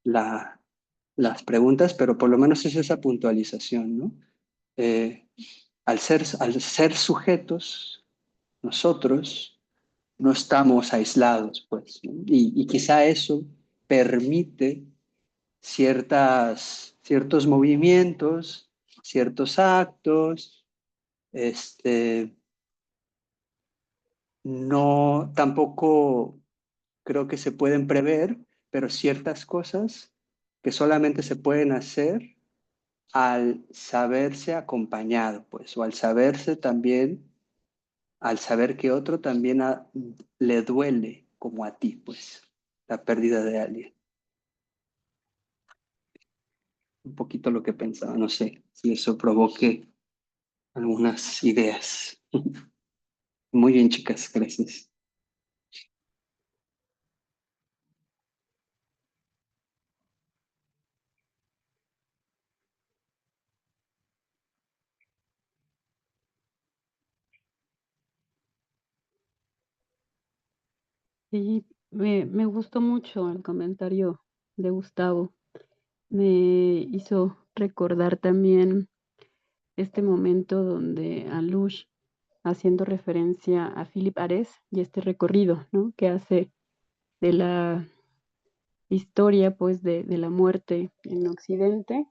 Speaker 5: las preguntas, pero por lo menos es esa puntualización, ¿no? Eh, al ser sujetos, nosotros no estamos aislados, pues, ¿no? Y quizá eso permite ciertos movimientos, ciertos actos, no, tampoco creo que se pueden prever, pero ciertas cosas que solamente se pueden hacer al saberse acompañado, pues, o al saberse también, al saber que otro también le duele como a ti, pues, la pérdida de alguien. Un poquito lo que pensaba, no sé si eso provoque algunas ideas. Muy bien, chicas, gracias.
Speaker 6: Sí, me gustó mucho el comentario de Gustavo. Me hizo recordar también este momento donde Alush, haciendo referencia a Philip Ares y este recorrido, ¿no?, que hace de la historia, pues, de la muerte en Occidente,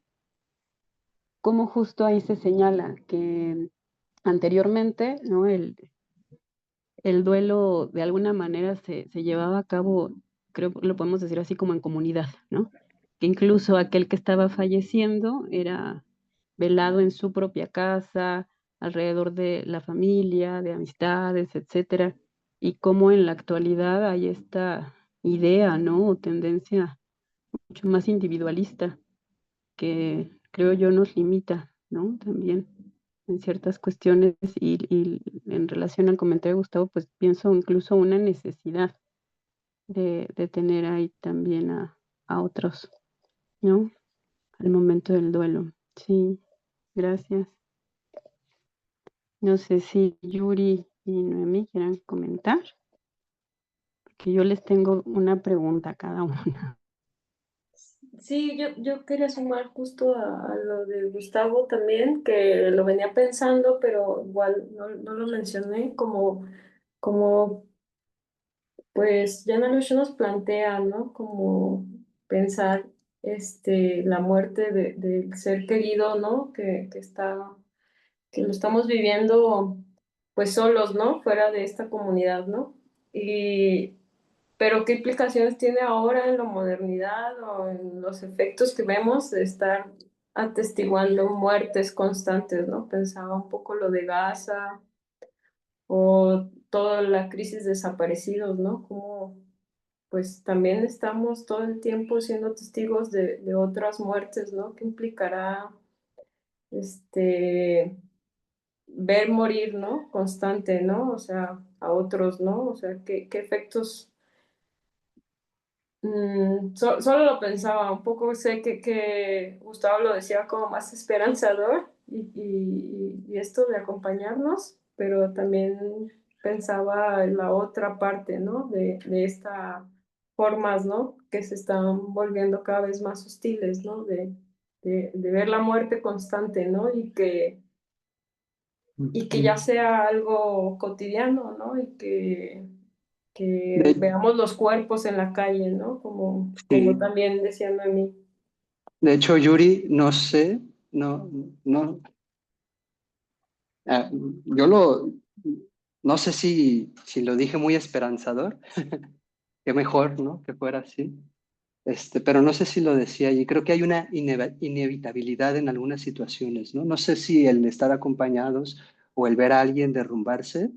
Speaker 6: como justo ahí se señala que anteriormente, ¿no?, el duelo de alguna manera se llevaba a cabo, creo que lo podemos decir así, como en comunidad, ¿no? Que incluso aquel que estaba falleciendo era velado en su propia casa, alrededor de la familia, de amistades, etcétera, y cómo en la actualidad hay esta idea, ¿no?, o tendencia mucho más individualista que creo yo nos limita, ¿no?, también en ciertas cuestiones y en relación al comentario de Gustavo, pues pienso incluso una necesidad de tener ahí también a otros, ¿no?, al momento del duelo. Sí, gracias. No sé si Yuri y Noemí quieran comentar, porque yo les tengo una pregunta a cada una.
Speaker 4: Sí, yo quería sumar justo a lo de Gustavo también, que lo venía pensando, pero igual no lo mencioné, como pues Jana Lush nos plantea, ¿no? Como pensar la muerte del ser querido, ¿no? Que lo estamos viviendo pues solos, ¿no? Fuera de esta comunidad, ¿no? Pero ¿qué implicaciones tiene ahora en la modernidad o en los efectos que vemos de estar atestiguando muertes constantes, ¿no? Pensaba un poco lo de Gaza o toda la crisis de desaparecidos, ¿no? Como pues también estamos todo el tiempo siendo testigos de otras muertes, ¿no? ¿Qué implicará ver morir, ¿no? Constante, ¿no? O sea, a otros, ¿no? O sea, ¿qué efectos? Solo lo pensaba, un poco sé que Gustavo lo decía como más esperanzador y esto de acompañarnos, pero también pensaba en la otra parte, ¿no? De estas formas, ¿no? Que se están volviendo cada vez más hostiles, ¿no? De ver la muerte constante, ¿no? Y que ya sea algo cotidiano, ¿no? Y que
Speaker 5: De,
Speaker 4: veamos los cuerpos en la calle, ¿no? Como
Speaker 5: sí,
Speaker 4: también decía Noemí.
Speaker 5: de hecho, Yuri, no sé, no, ah, yo no sé si lo dije muy esperanzador, qué mejor, ¿no? Que fuera así. Pero no sé si lo decía y creo que hay una inevitabilidad en algunas situaciones, ¿no? No sé si el estar acompañados o el ver a alguien derrumbarse,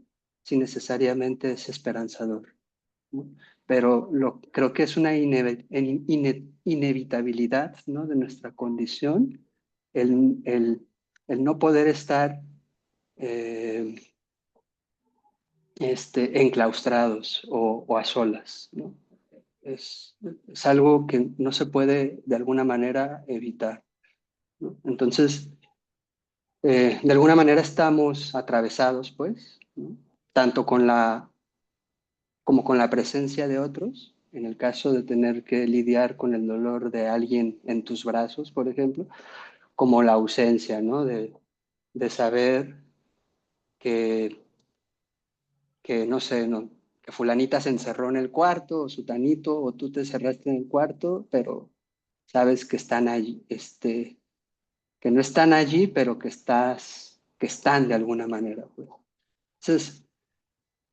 Speaker 5: si necesariamente es esperanzador, ¿no? Pero creo que es una inevitabilidad, ¿no?, de nuestra condición, el, el, el no poder estar eh, enclaustrados o a solas, ¿no? Es algo que no se puede de alguna manera evitar, ¿no? Entonces, de alguna manera estamos atravesados, pues, ¿no?, tanto como con la presencia de otros, en el caso de tener que lidiar con el dolor de alguien en tus brazos, por ejemplo, como la ausencia, ¿no?, de saber que, que no sé, no, que fulanita se encerró en el cuarto, o sutanito, o tú te cerraste en el cuarto, pero sabes que están allí, que no están allí, pero que están de alguna manera, pues. Entonces,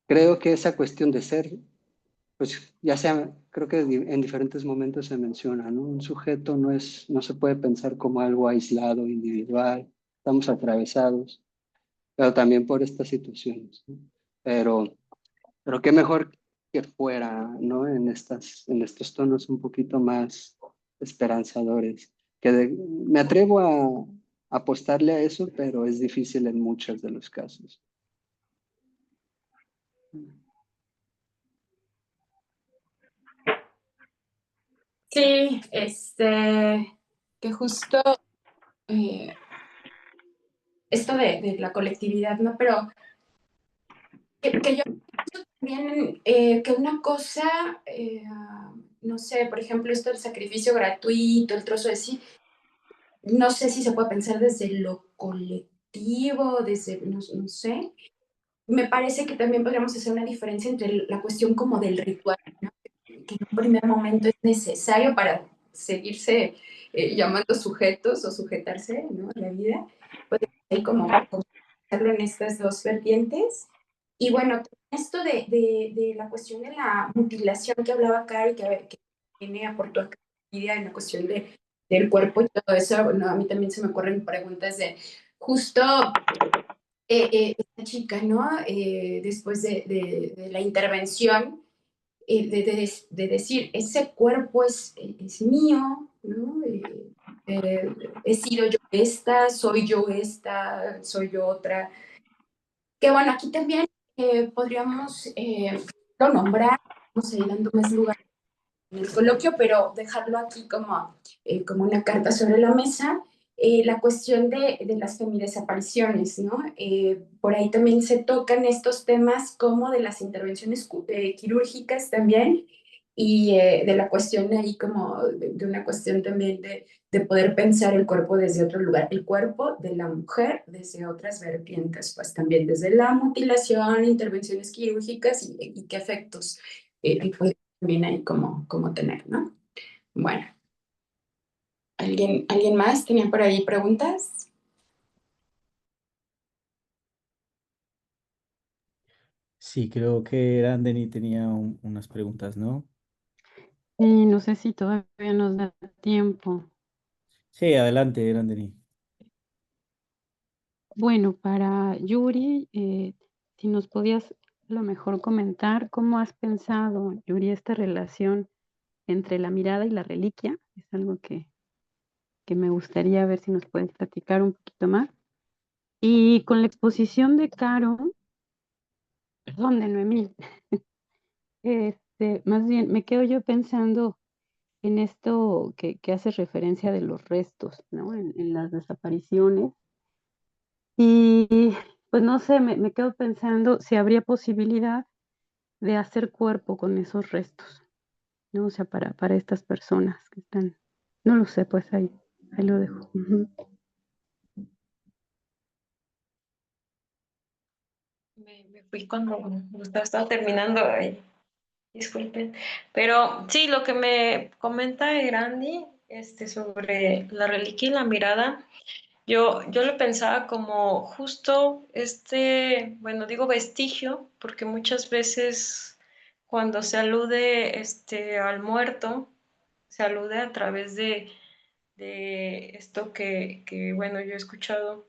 Speaker 5: creo que esa cuestión de ser, pues ya sea, creo que en diferentes momentos se menciona, ¿no? Un sujeto no se puede pensar como algo aislado, individual, estamos atravesados, pero también por estas situaciones, ¿no? Pero, pero qué mejor que fuera, ¿no? En estos tonos un poquito más esperanzadores, me atrevo a apostarle a eso, pero es difícil en muchos de los casos.
Speaker 3: Sí, que justo esto de la colectividad, ¿no? Pero que yo también que una cosa, no sé, por ejemplo, esto del sacrificio gratuito, el trozo de sí, no sé si se puede pensar desde lo colectivo, desde, no sé. Me parece que también podríamos hacer una diferencia entre la cuestión como del ritual, ¿no? Que en un primer momento es necesario para seguirse llamando sujetos o sujetarse, ¿no? A la vida. Pues hay como hacerlo en estas dos vertientes. Y bueno, esto de la cuestión de la mutilación que hablaba Cari, que viene aportó acá idea en la cuestión del cuerpo y todo eso, bueno, a mí también se me ocurren preguntas de justo esta chica, ¿no? Después de la intervención, de decir, ese cuerpo es mío, ¿no? He sido yo esta, soy yo otra. Que bueno, aquí también podríamos lo nombrar, no sé, dando más lugar en el coloquio, pero dejarlo aquí como una carta sobre la mesa. La cuestión de las femidesapariciones, ¿no? Por ahí también se tocan estos temas como de las intervenciones quirúrgicas también y de la cuestión ahí como de una cuestión también de poder pensar el cuerpo desde otro lugar, el cuerpo de la mujer desde otras vertientes, pues también desde la mutilación, intervenciones quirúrgicas y qué efectos puede también ahí como tener, ¿no? Bueno, ¿alguien más tenía por ahí preguntas?
Speaker 1: Sí, creo que Erandeni tenía unas preguntas, ¿no?
Speaker 6: Y no sé si todavía nos da tiempo.
Speaker 1: Sí, adelante, Erandeni.
Speaker 6: Bueno, para Yuri, si nos podías a lo mejor comentar cómo has pensado, Yuri, esta relación entre la mirada y la reliquia. Es algo que me gustaría ver si nos puedes platicar un poquito más. Y con la exposición de Caro, perdón, de Noemí, más bien me quedo yo pensando en esto que hace referencia de los restos, ¿no? En las desapariciones. Y pues no sé, me quedo pensando si habría posibilidad de hacer cuerpo con esos restos, ¿no? O sea, para estas personas que están, no lo sé, pues ahí lo dejo. Ujú.
Speaker 4: Me fui cuando Gustavo estaba terminando. Ay, disculpen. Pero sí, lo que me comenta Grandi sobre la reliquia y la mirada, yo lo pensaba como justo bueno, digo vestigio, porque muchas veces cuando se alude al muerto, se alude a través de esto bueno, yo he escuchado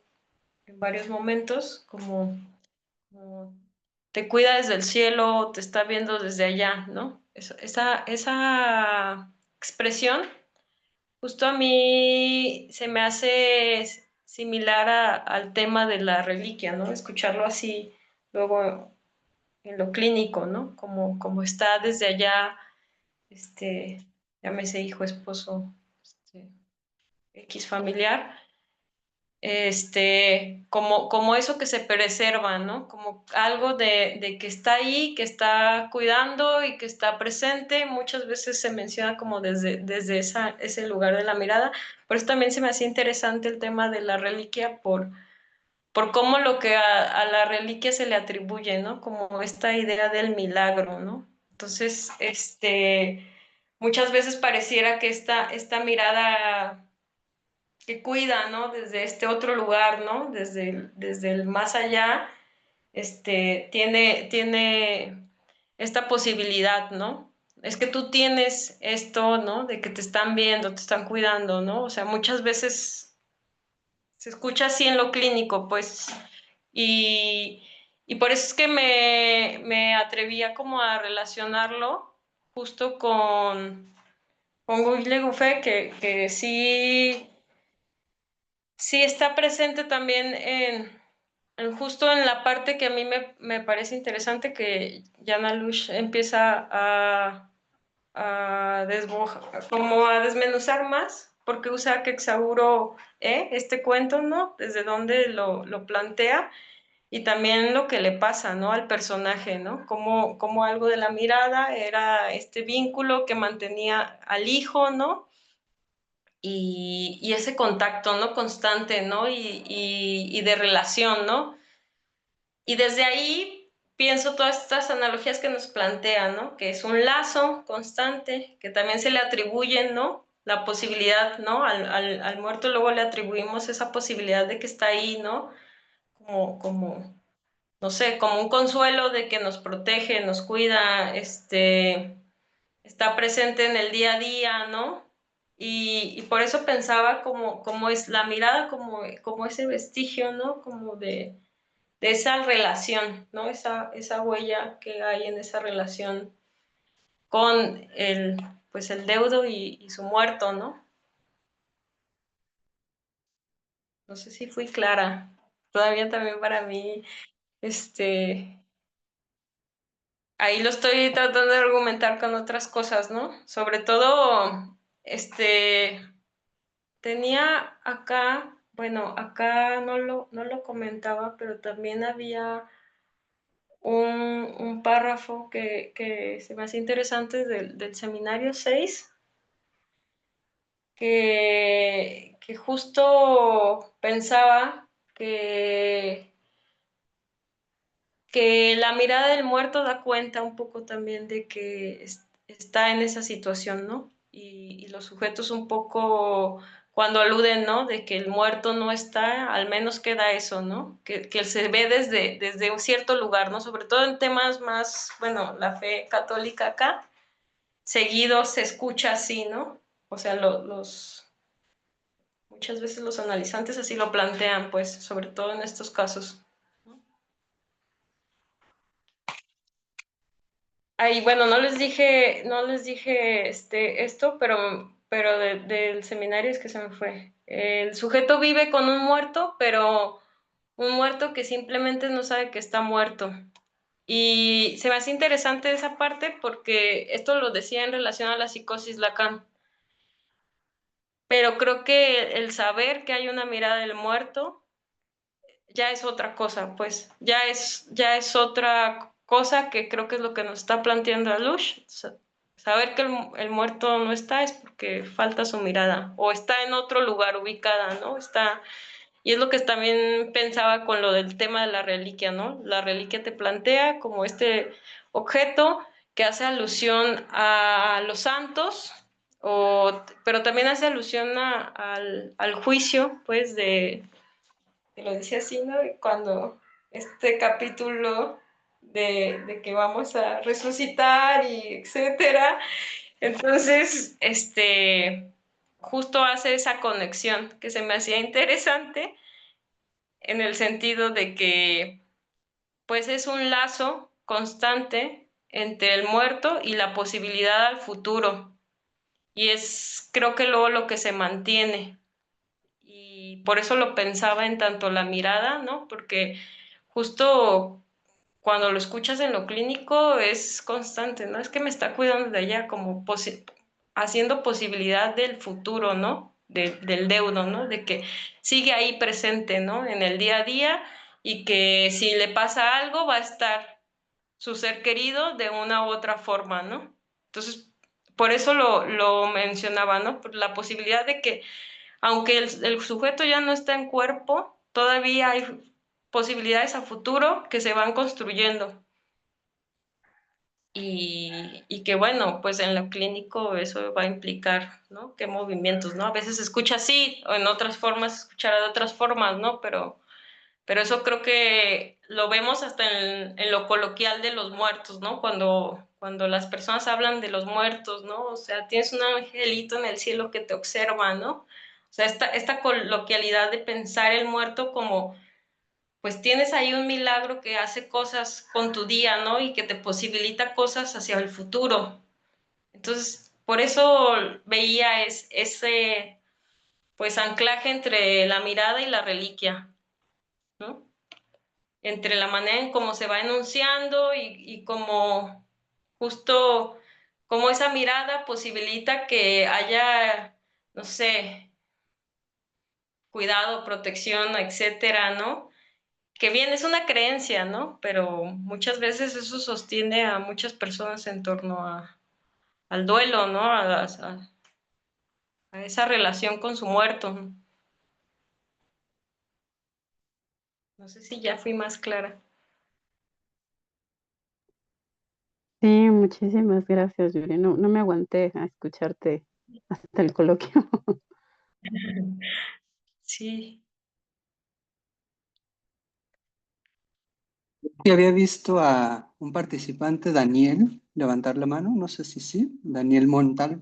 Speaker 4: en varios momentos, como te cuida desde el cielo, te está viendo desde allá, ¿no? Esa expresión justo a mí se me hace similar al tema de la reliquia, ¿no? Escucharlo así, luego en lo clínico, ¿no? Como está desde allá, llámese hijo, esposo, X familiar, como eso que se preserva, ¿no? Como algo de que está ahí, que está cuidando y que está presente. Muchas veces se menciona como desde ese lugar de la mirada. Por eso también se me hacía interesante el tema de la reliquia por cómo lo que a la reliquia se le atribuye, ¿no? Como esta idea del milagro, ¿no? Entonces, muchas veces pareciera que esta mirada que cuida, ¿no? Desde este otro lugar, ¿no? Desde el más allá, tiene esta posibilidad, ¿no? Es que tú tienes esto, ¿no? De que te están viendo, te están cuidando, ¿no? O sea, muchas veces se escucha así en lo clínico, pues, y, y por eso es que me atrevía como a relacionarlo justo con Google Gouffé, que sí está presente también en justo en la parte que a mí me parece interesante, que Jana Lush empieza como a desmenuzar más, porque usa Kexauro este cuento, ¿no? Desde donde lo plantea, y también lo que le pasa, ¿no? Al personaje, ¿no? Como algo de la mirada era este vínculo que mantenía al hijo, ¿no? Y ese contacto, ¿no? Constante, ¿no? Y de relación, ¿no? Y desde ahí pienso todas estas analogías que nos plantean, ¿no? Que es un lazo constante, que también se le atribuyen, ¿no? La posibilidad, ¿no? Al muerto luego le atribuimos esa posibilidad de que está ahí, ¿no? No sé, como un consuelo de que nos protege, nos cuida, está presente en el día a día, ¿no? Y por eso pensaba como es la mirada, como ese vestigio, ¿no? Como de esa relación, ¿no? Esa huella que hay en esa relación con pues el deudo y su muerto, ¿no? No sé si fui clara. Todavía también para mí, ahí lo estoy tratando de argumentar con otras cosas, ¿no? Sobre todo, tenía acá, bueno, acá no lo comentaba, pero también había un párrafo que se me hace interesante del seminario 6, que justo pensaba que la mirada del muerto da cuenta un poco también de que está en esa situación, ¿no? Y los sujetos un poco cuando aluden, ¿no? De que el muerto no está, al menos queda eso, ¿no? Que se ve desde un cierto lugar, ¿no? Sobre todo en temas más, bueno, la fe católica acá, seguido se escucha así, ¿no? O sea, muchas veces los analizantes así lo plantean, pues, sobre todo en estos casos. Ay, bueno, no les dije esto, pero del seminario es que se me fue. El sujeto vive con un muerto, pero un muerto que simplemente no sabe que está muerto. Y se me hace interesante esa parte porque esto lo decía en relación a la psicosis Lacan. Pero creo que el saber que hay una mirada del muerto ya es otra cosa, pues ya es otra cosa que creo que es lo que nos está planteando Alush. Saber que el muerto no está es porque falta su mirada o está en otro lugar ubicada, ¿no? Y es lo que también pensaba con lo del tema de la reliquia, ¿no? La reliquia te plantea como este objeto que hace alusión a los santos, pero también hace alusión al juicio, pues, te lo dice así, ¿no? Cuando este capítulo de que vamos a resucitar y etcétera. Entonces, justo hace esa conexión que se me hacía interesante en el sentido de que, pues, es un lazo constante entre el muerto y la posibilidad al futuro. Y es, creo que luego lo que se mantiene. Y por eso lo pensaba en tanto la mirada, ¿no? Porque justo cuando lo escuchas en lo clínico es constante, ¿no? Es que me está cuidando de allá, como haciendo posibilidad del futuro, ¿no? Del deudo, ¿no? De que sigue ahí presente, ¿no? En el día a día y que si le pasa algo va a estar su ser querido de una u otra forma, ¿no? Entonces, por eso lo mencionaba, ¿no? Por la posibilidad de que aunque el sujeto ya no está en cuerpo, todavía hay posibilidades a futuro que se van construyendo. Y que bueno, pues en lo clínico eso va a implicar, ¿no? ¿Qué movimientos, ¿no? A veces se escucha así, o en otras formas se escuchará de otras formas, ¿no? Pero eso creo que lo vemos hasta en lo coloquial de los muertos, ¿no? Cuando las personas hablan de los muertos, ¿no? O sea, tienes un angelito en el cielo que te observa, ¿no? O sea, esta coloquialidad de pensar el muerto como, pues tienes ahí un milagro que hace cosas con tu día, ¿no? Y que te posibilita cosas hacia el futuro. Entonces, por eso veía ese, pues, anclaje entre la mirada y la reliquia, ¿no? Entre la manera en cómo se va enunciando y cómo justo como esa mirada posibilita que haya, no sé, cuidado, protección, etcétera, ¿no? que bien es una creencia, ¿no? Pero muchas veces eso sostiene a muchas personas en torno al duelo, ¿no? A esa relación con su muerto. No sé si ya fui más clara.
Speaker 6: Sí, muchísimas gracias, Yuri. No, no me aguanté a escucharte hasta el coloquio.
Speaker 4: Sí.
Speaker 5: Y había visto a un participante, Daniel, levantar la mano, no sé si sí, Daniel Montal.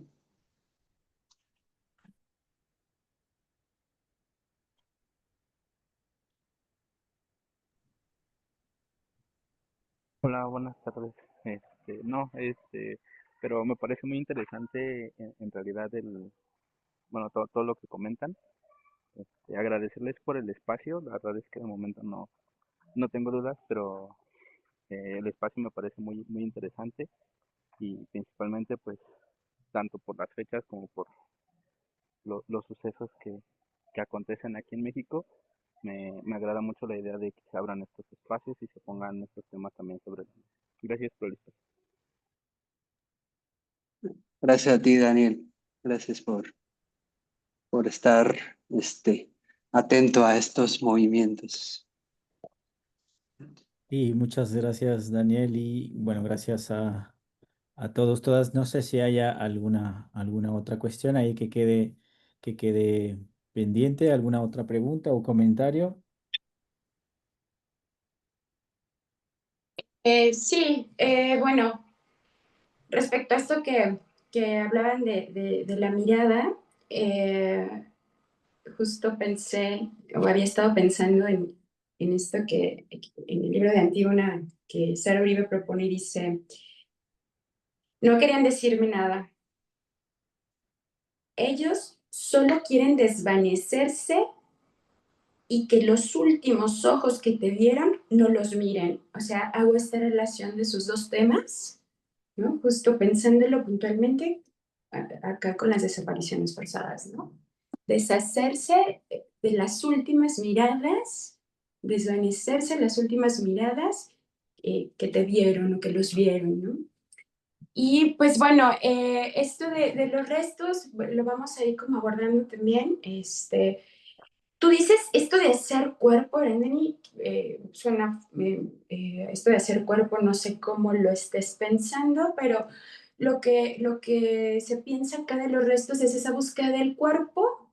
Speaker 9: Hola, buenas tardes. No, pero me parece muy interesante en realidad bueno, todo lo que comentan. Agradecerles por el espacio. La verdad es que de momento no tengo dudas, pero el espacio me parece muy interesante y principalmente pues tanto por las fechas como por los sucesos que acontecen aquí en México. Me agrada mucho la idea de que se abran estos espacios y se pongan estos temas también sobre la mesa. Gracias por el espacio.
Speaker 5: Gracias a ti, Daniel. Gracias por estar atento a estos movimientos.
Speaker 1: Y muchas gracias, Daniel, y bueno, gracias a todos, todas. No sé si haya alguna otra cuestión ahí que quede pendiente, alguna otra pregunta o comentario.
Speaker 3: Sí, bueno, respecto a esto que hablaban de la mirada, justo pensé, o había estado pensando en esto que en el libro de Antígona que Sara Uribe propone y dice, no querían decirme nada, ellos solo quieren desvanecerse y que los últimos ojos que te vieron no los miren. O sea, hago esta relación de sus dos temas, ¿no? Justo pensándolo puntualmente acá con las desapariciones forzadas, ¿no? Deshacerse de las últimas miradas, desvanecerse las últimas miradas que te vieron o que los vieron, ¿no? Y pues bueno, esto de los restos lo vamos a ir como abordando también. Tú dices esto de hacer cuerpo, Brandon, suena, esto de hacer cuerpo, no sé cómo lo estés pensando, pero lo que se piensa acá de los restos es esa búsqueda del cuerpo.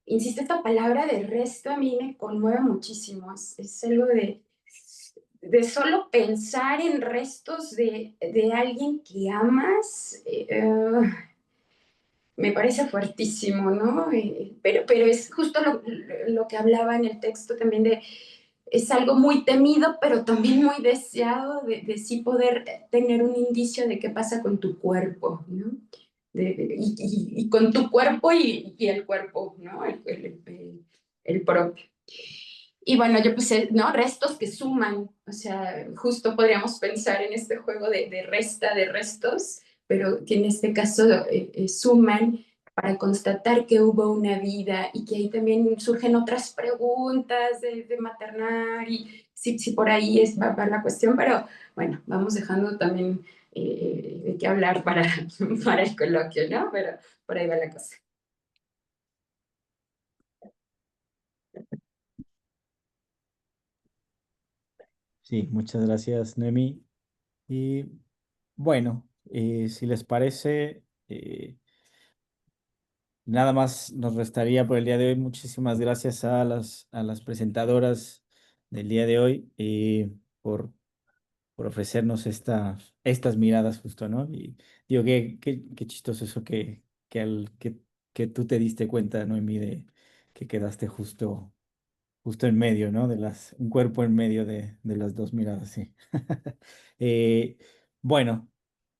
Speaker 3: Insisto, esta palabra de resto a mí me conmueve muchísimo, es algo de solo pensar en restos de alguien que amas. Me parece fuertísimo, ¿no? Pero es justo lo que hablaba en el texto también de, es algo muy temido, pero también muy deseado de sí poder tener un indicio de qué pasa con tu cuerpo, ¿no? Y con tu cuerpo y el cuerpo, ¿no? El propio. Y bueno, yo puse, ¿no? Restos que suman, o sea, justo podríamos pensar en este juego de resta de restos, pero que en este caso suman para constatar que hubo una vida y que ahí también surgen otras preguntas de maternar y si por ahí va la cuestión, pero bueno, vamos dejando también de qué hablar para el coloquio, ¿no? Pero por ahí va la cosa.
Speaker 1: Sí, muchas gracias, Noemi. Y bueno, si les parece, nada más nos restaría por el día de hoy. Muchísimas gracias a las presentadoras del día de hoy por ofrecernos estas miradas justo, ¿no? Y digo, qué chistoso eso que tú te diste cuenta, Noemí, de que quedaste justo en medio, ¿no? Un cuerpo en medio de las dos miradas, sí. Eh, bueno,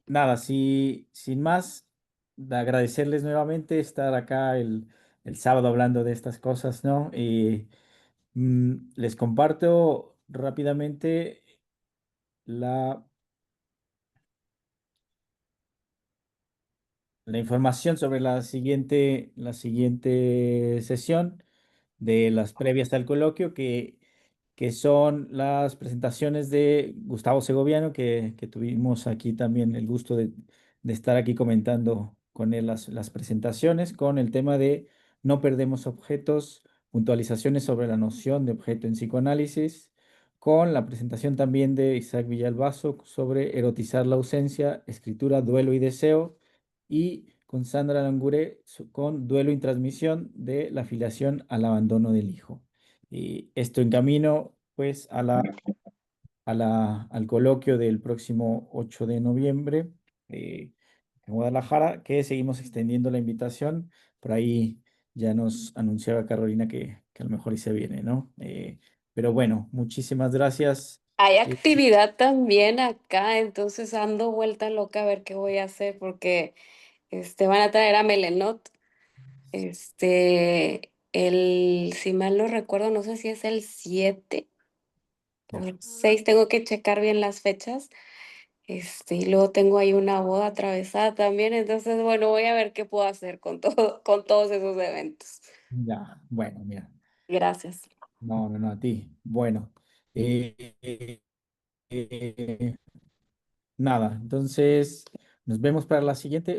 Speaker 1: nada, sin más, de agradecerles nuevamente estar acá el sábado hablando de estas cosas, ¿no? Les comparto rápidamente la, la información sobre la siguiente sesión de las previas al coloquio, que que son las presentaciones de Gustavo Segoviano, que tuvimos aquí también el gusto de estar aquí comentando con él las presentaciones, con el tema de No perdemos objetos, puntualizaciones sobre la noción de objeto en psicoanálisis, con la presentación también de Isaac Villalbazo sobre erotizar la ausencia, escritura, duelo y deseo, y con Sandra Languré con duelo y transmisión de la filiación al abandono del hijo. Y esto en camino, pues, al coloquio del próximo 8 de noviembre en Guadalajara, que seguimos extendiendo la invitación. Por ahí ya nos anunciaba Carolina que a lo mejor y se viene, ¿no? Pero bueno, muchísimas gracias.
Speaker 8: Hay actividad también acá, entonces ando vuelta loca a ver qué voy a hacer porque van a traer a Melenot. Si mal no recuerdo, no sé si es el 7 o el 6, tengo que checar bien las fechas. Y luego tengo ahí una boda atravesada también, entonces bueno, voy a ver qué puedo hacer con todo, con todos esos eventos.
Speaker 1: Ya, bueno, mira.
Speaker 8: Gracias.
Speaker 1: No, no, no, a ti. Bueno, eh, eh, nada, entonces nos vemos para la siguiente.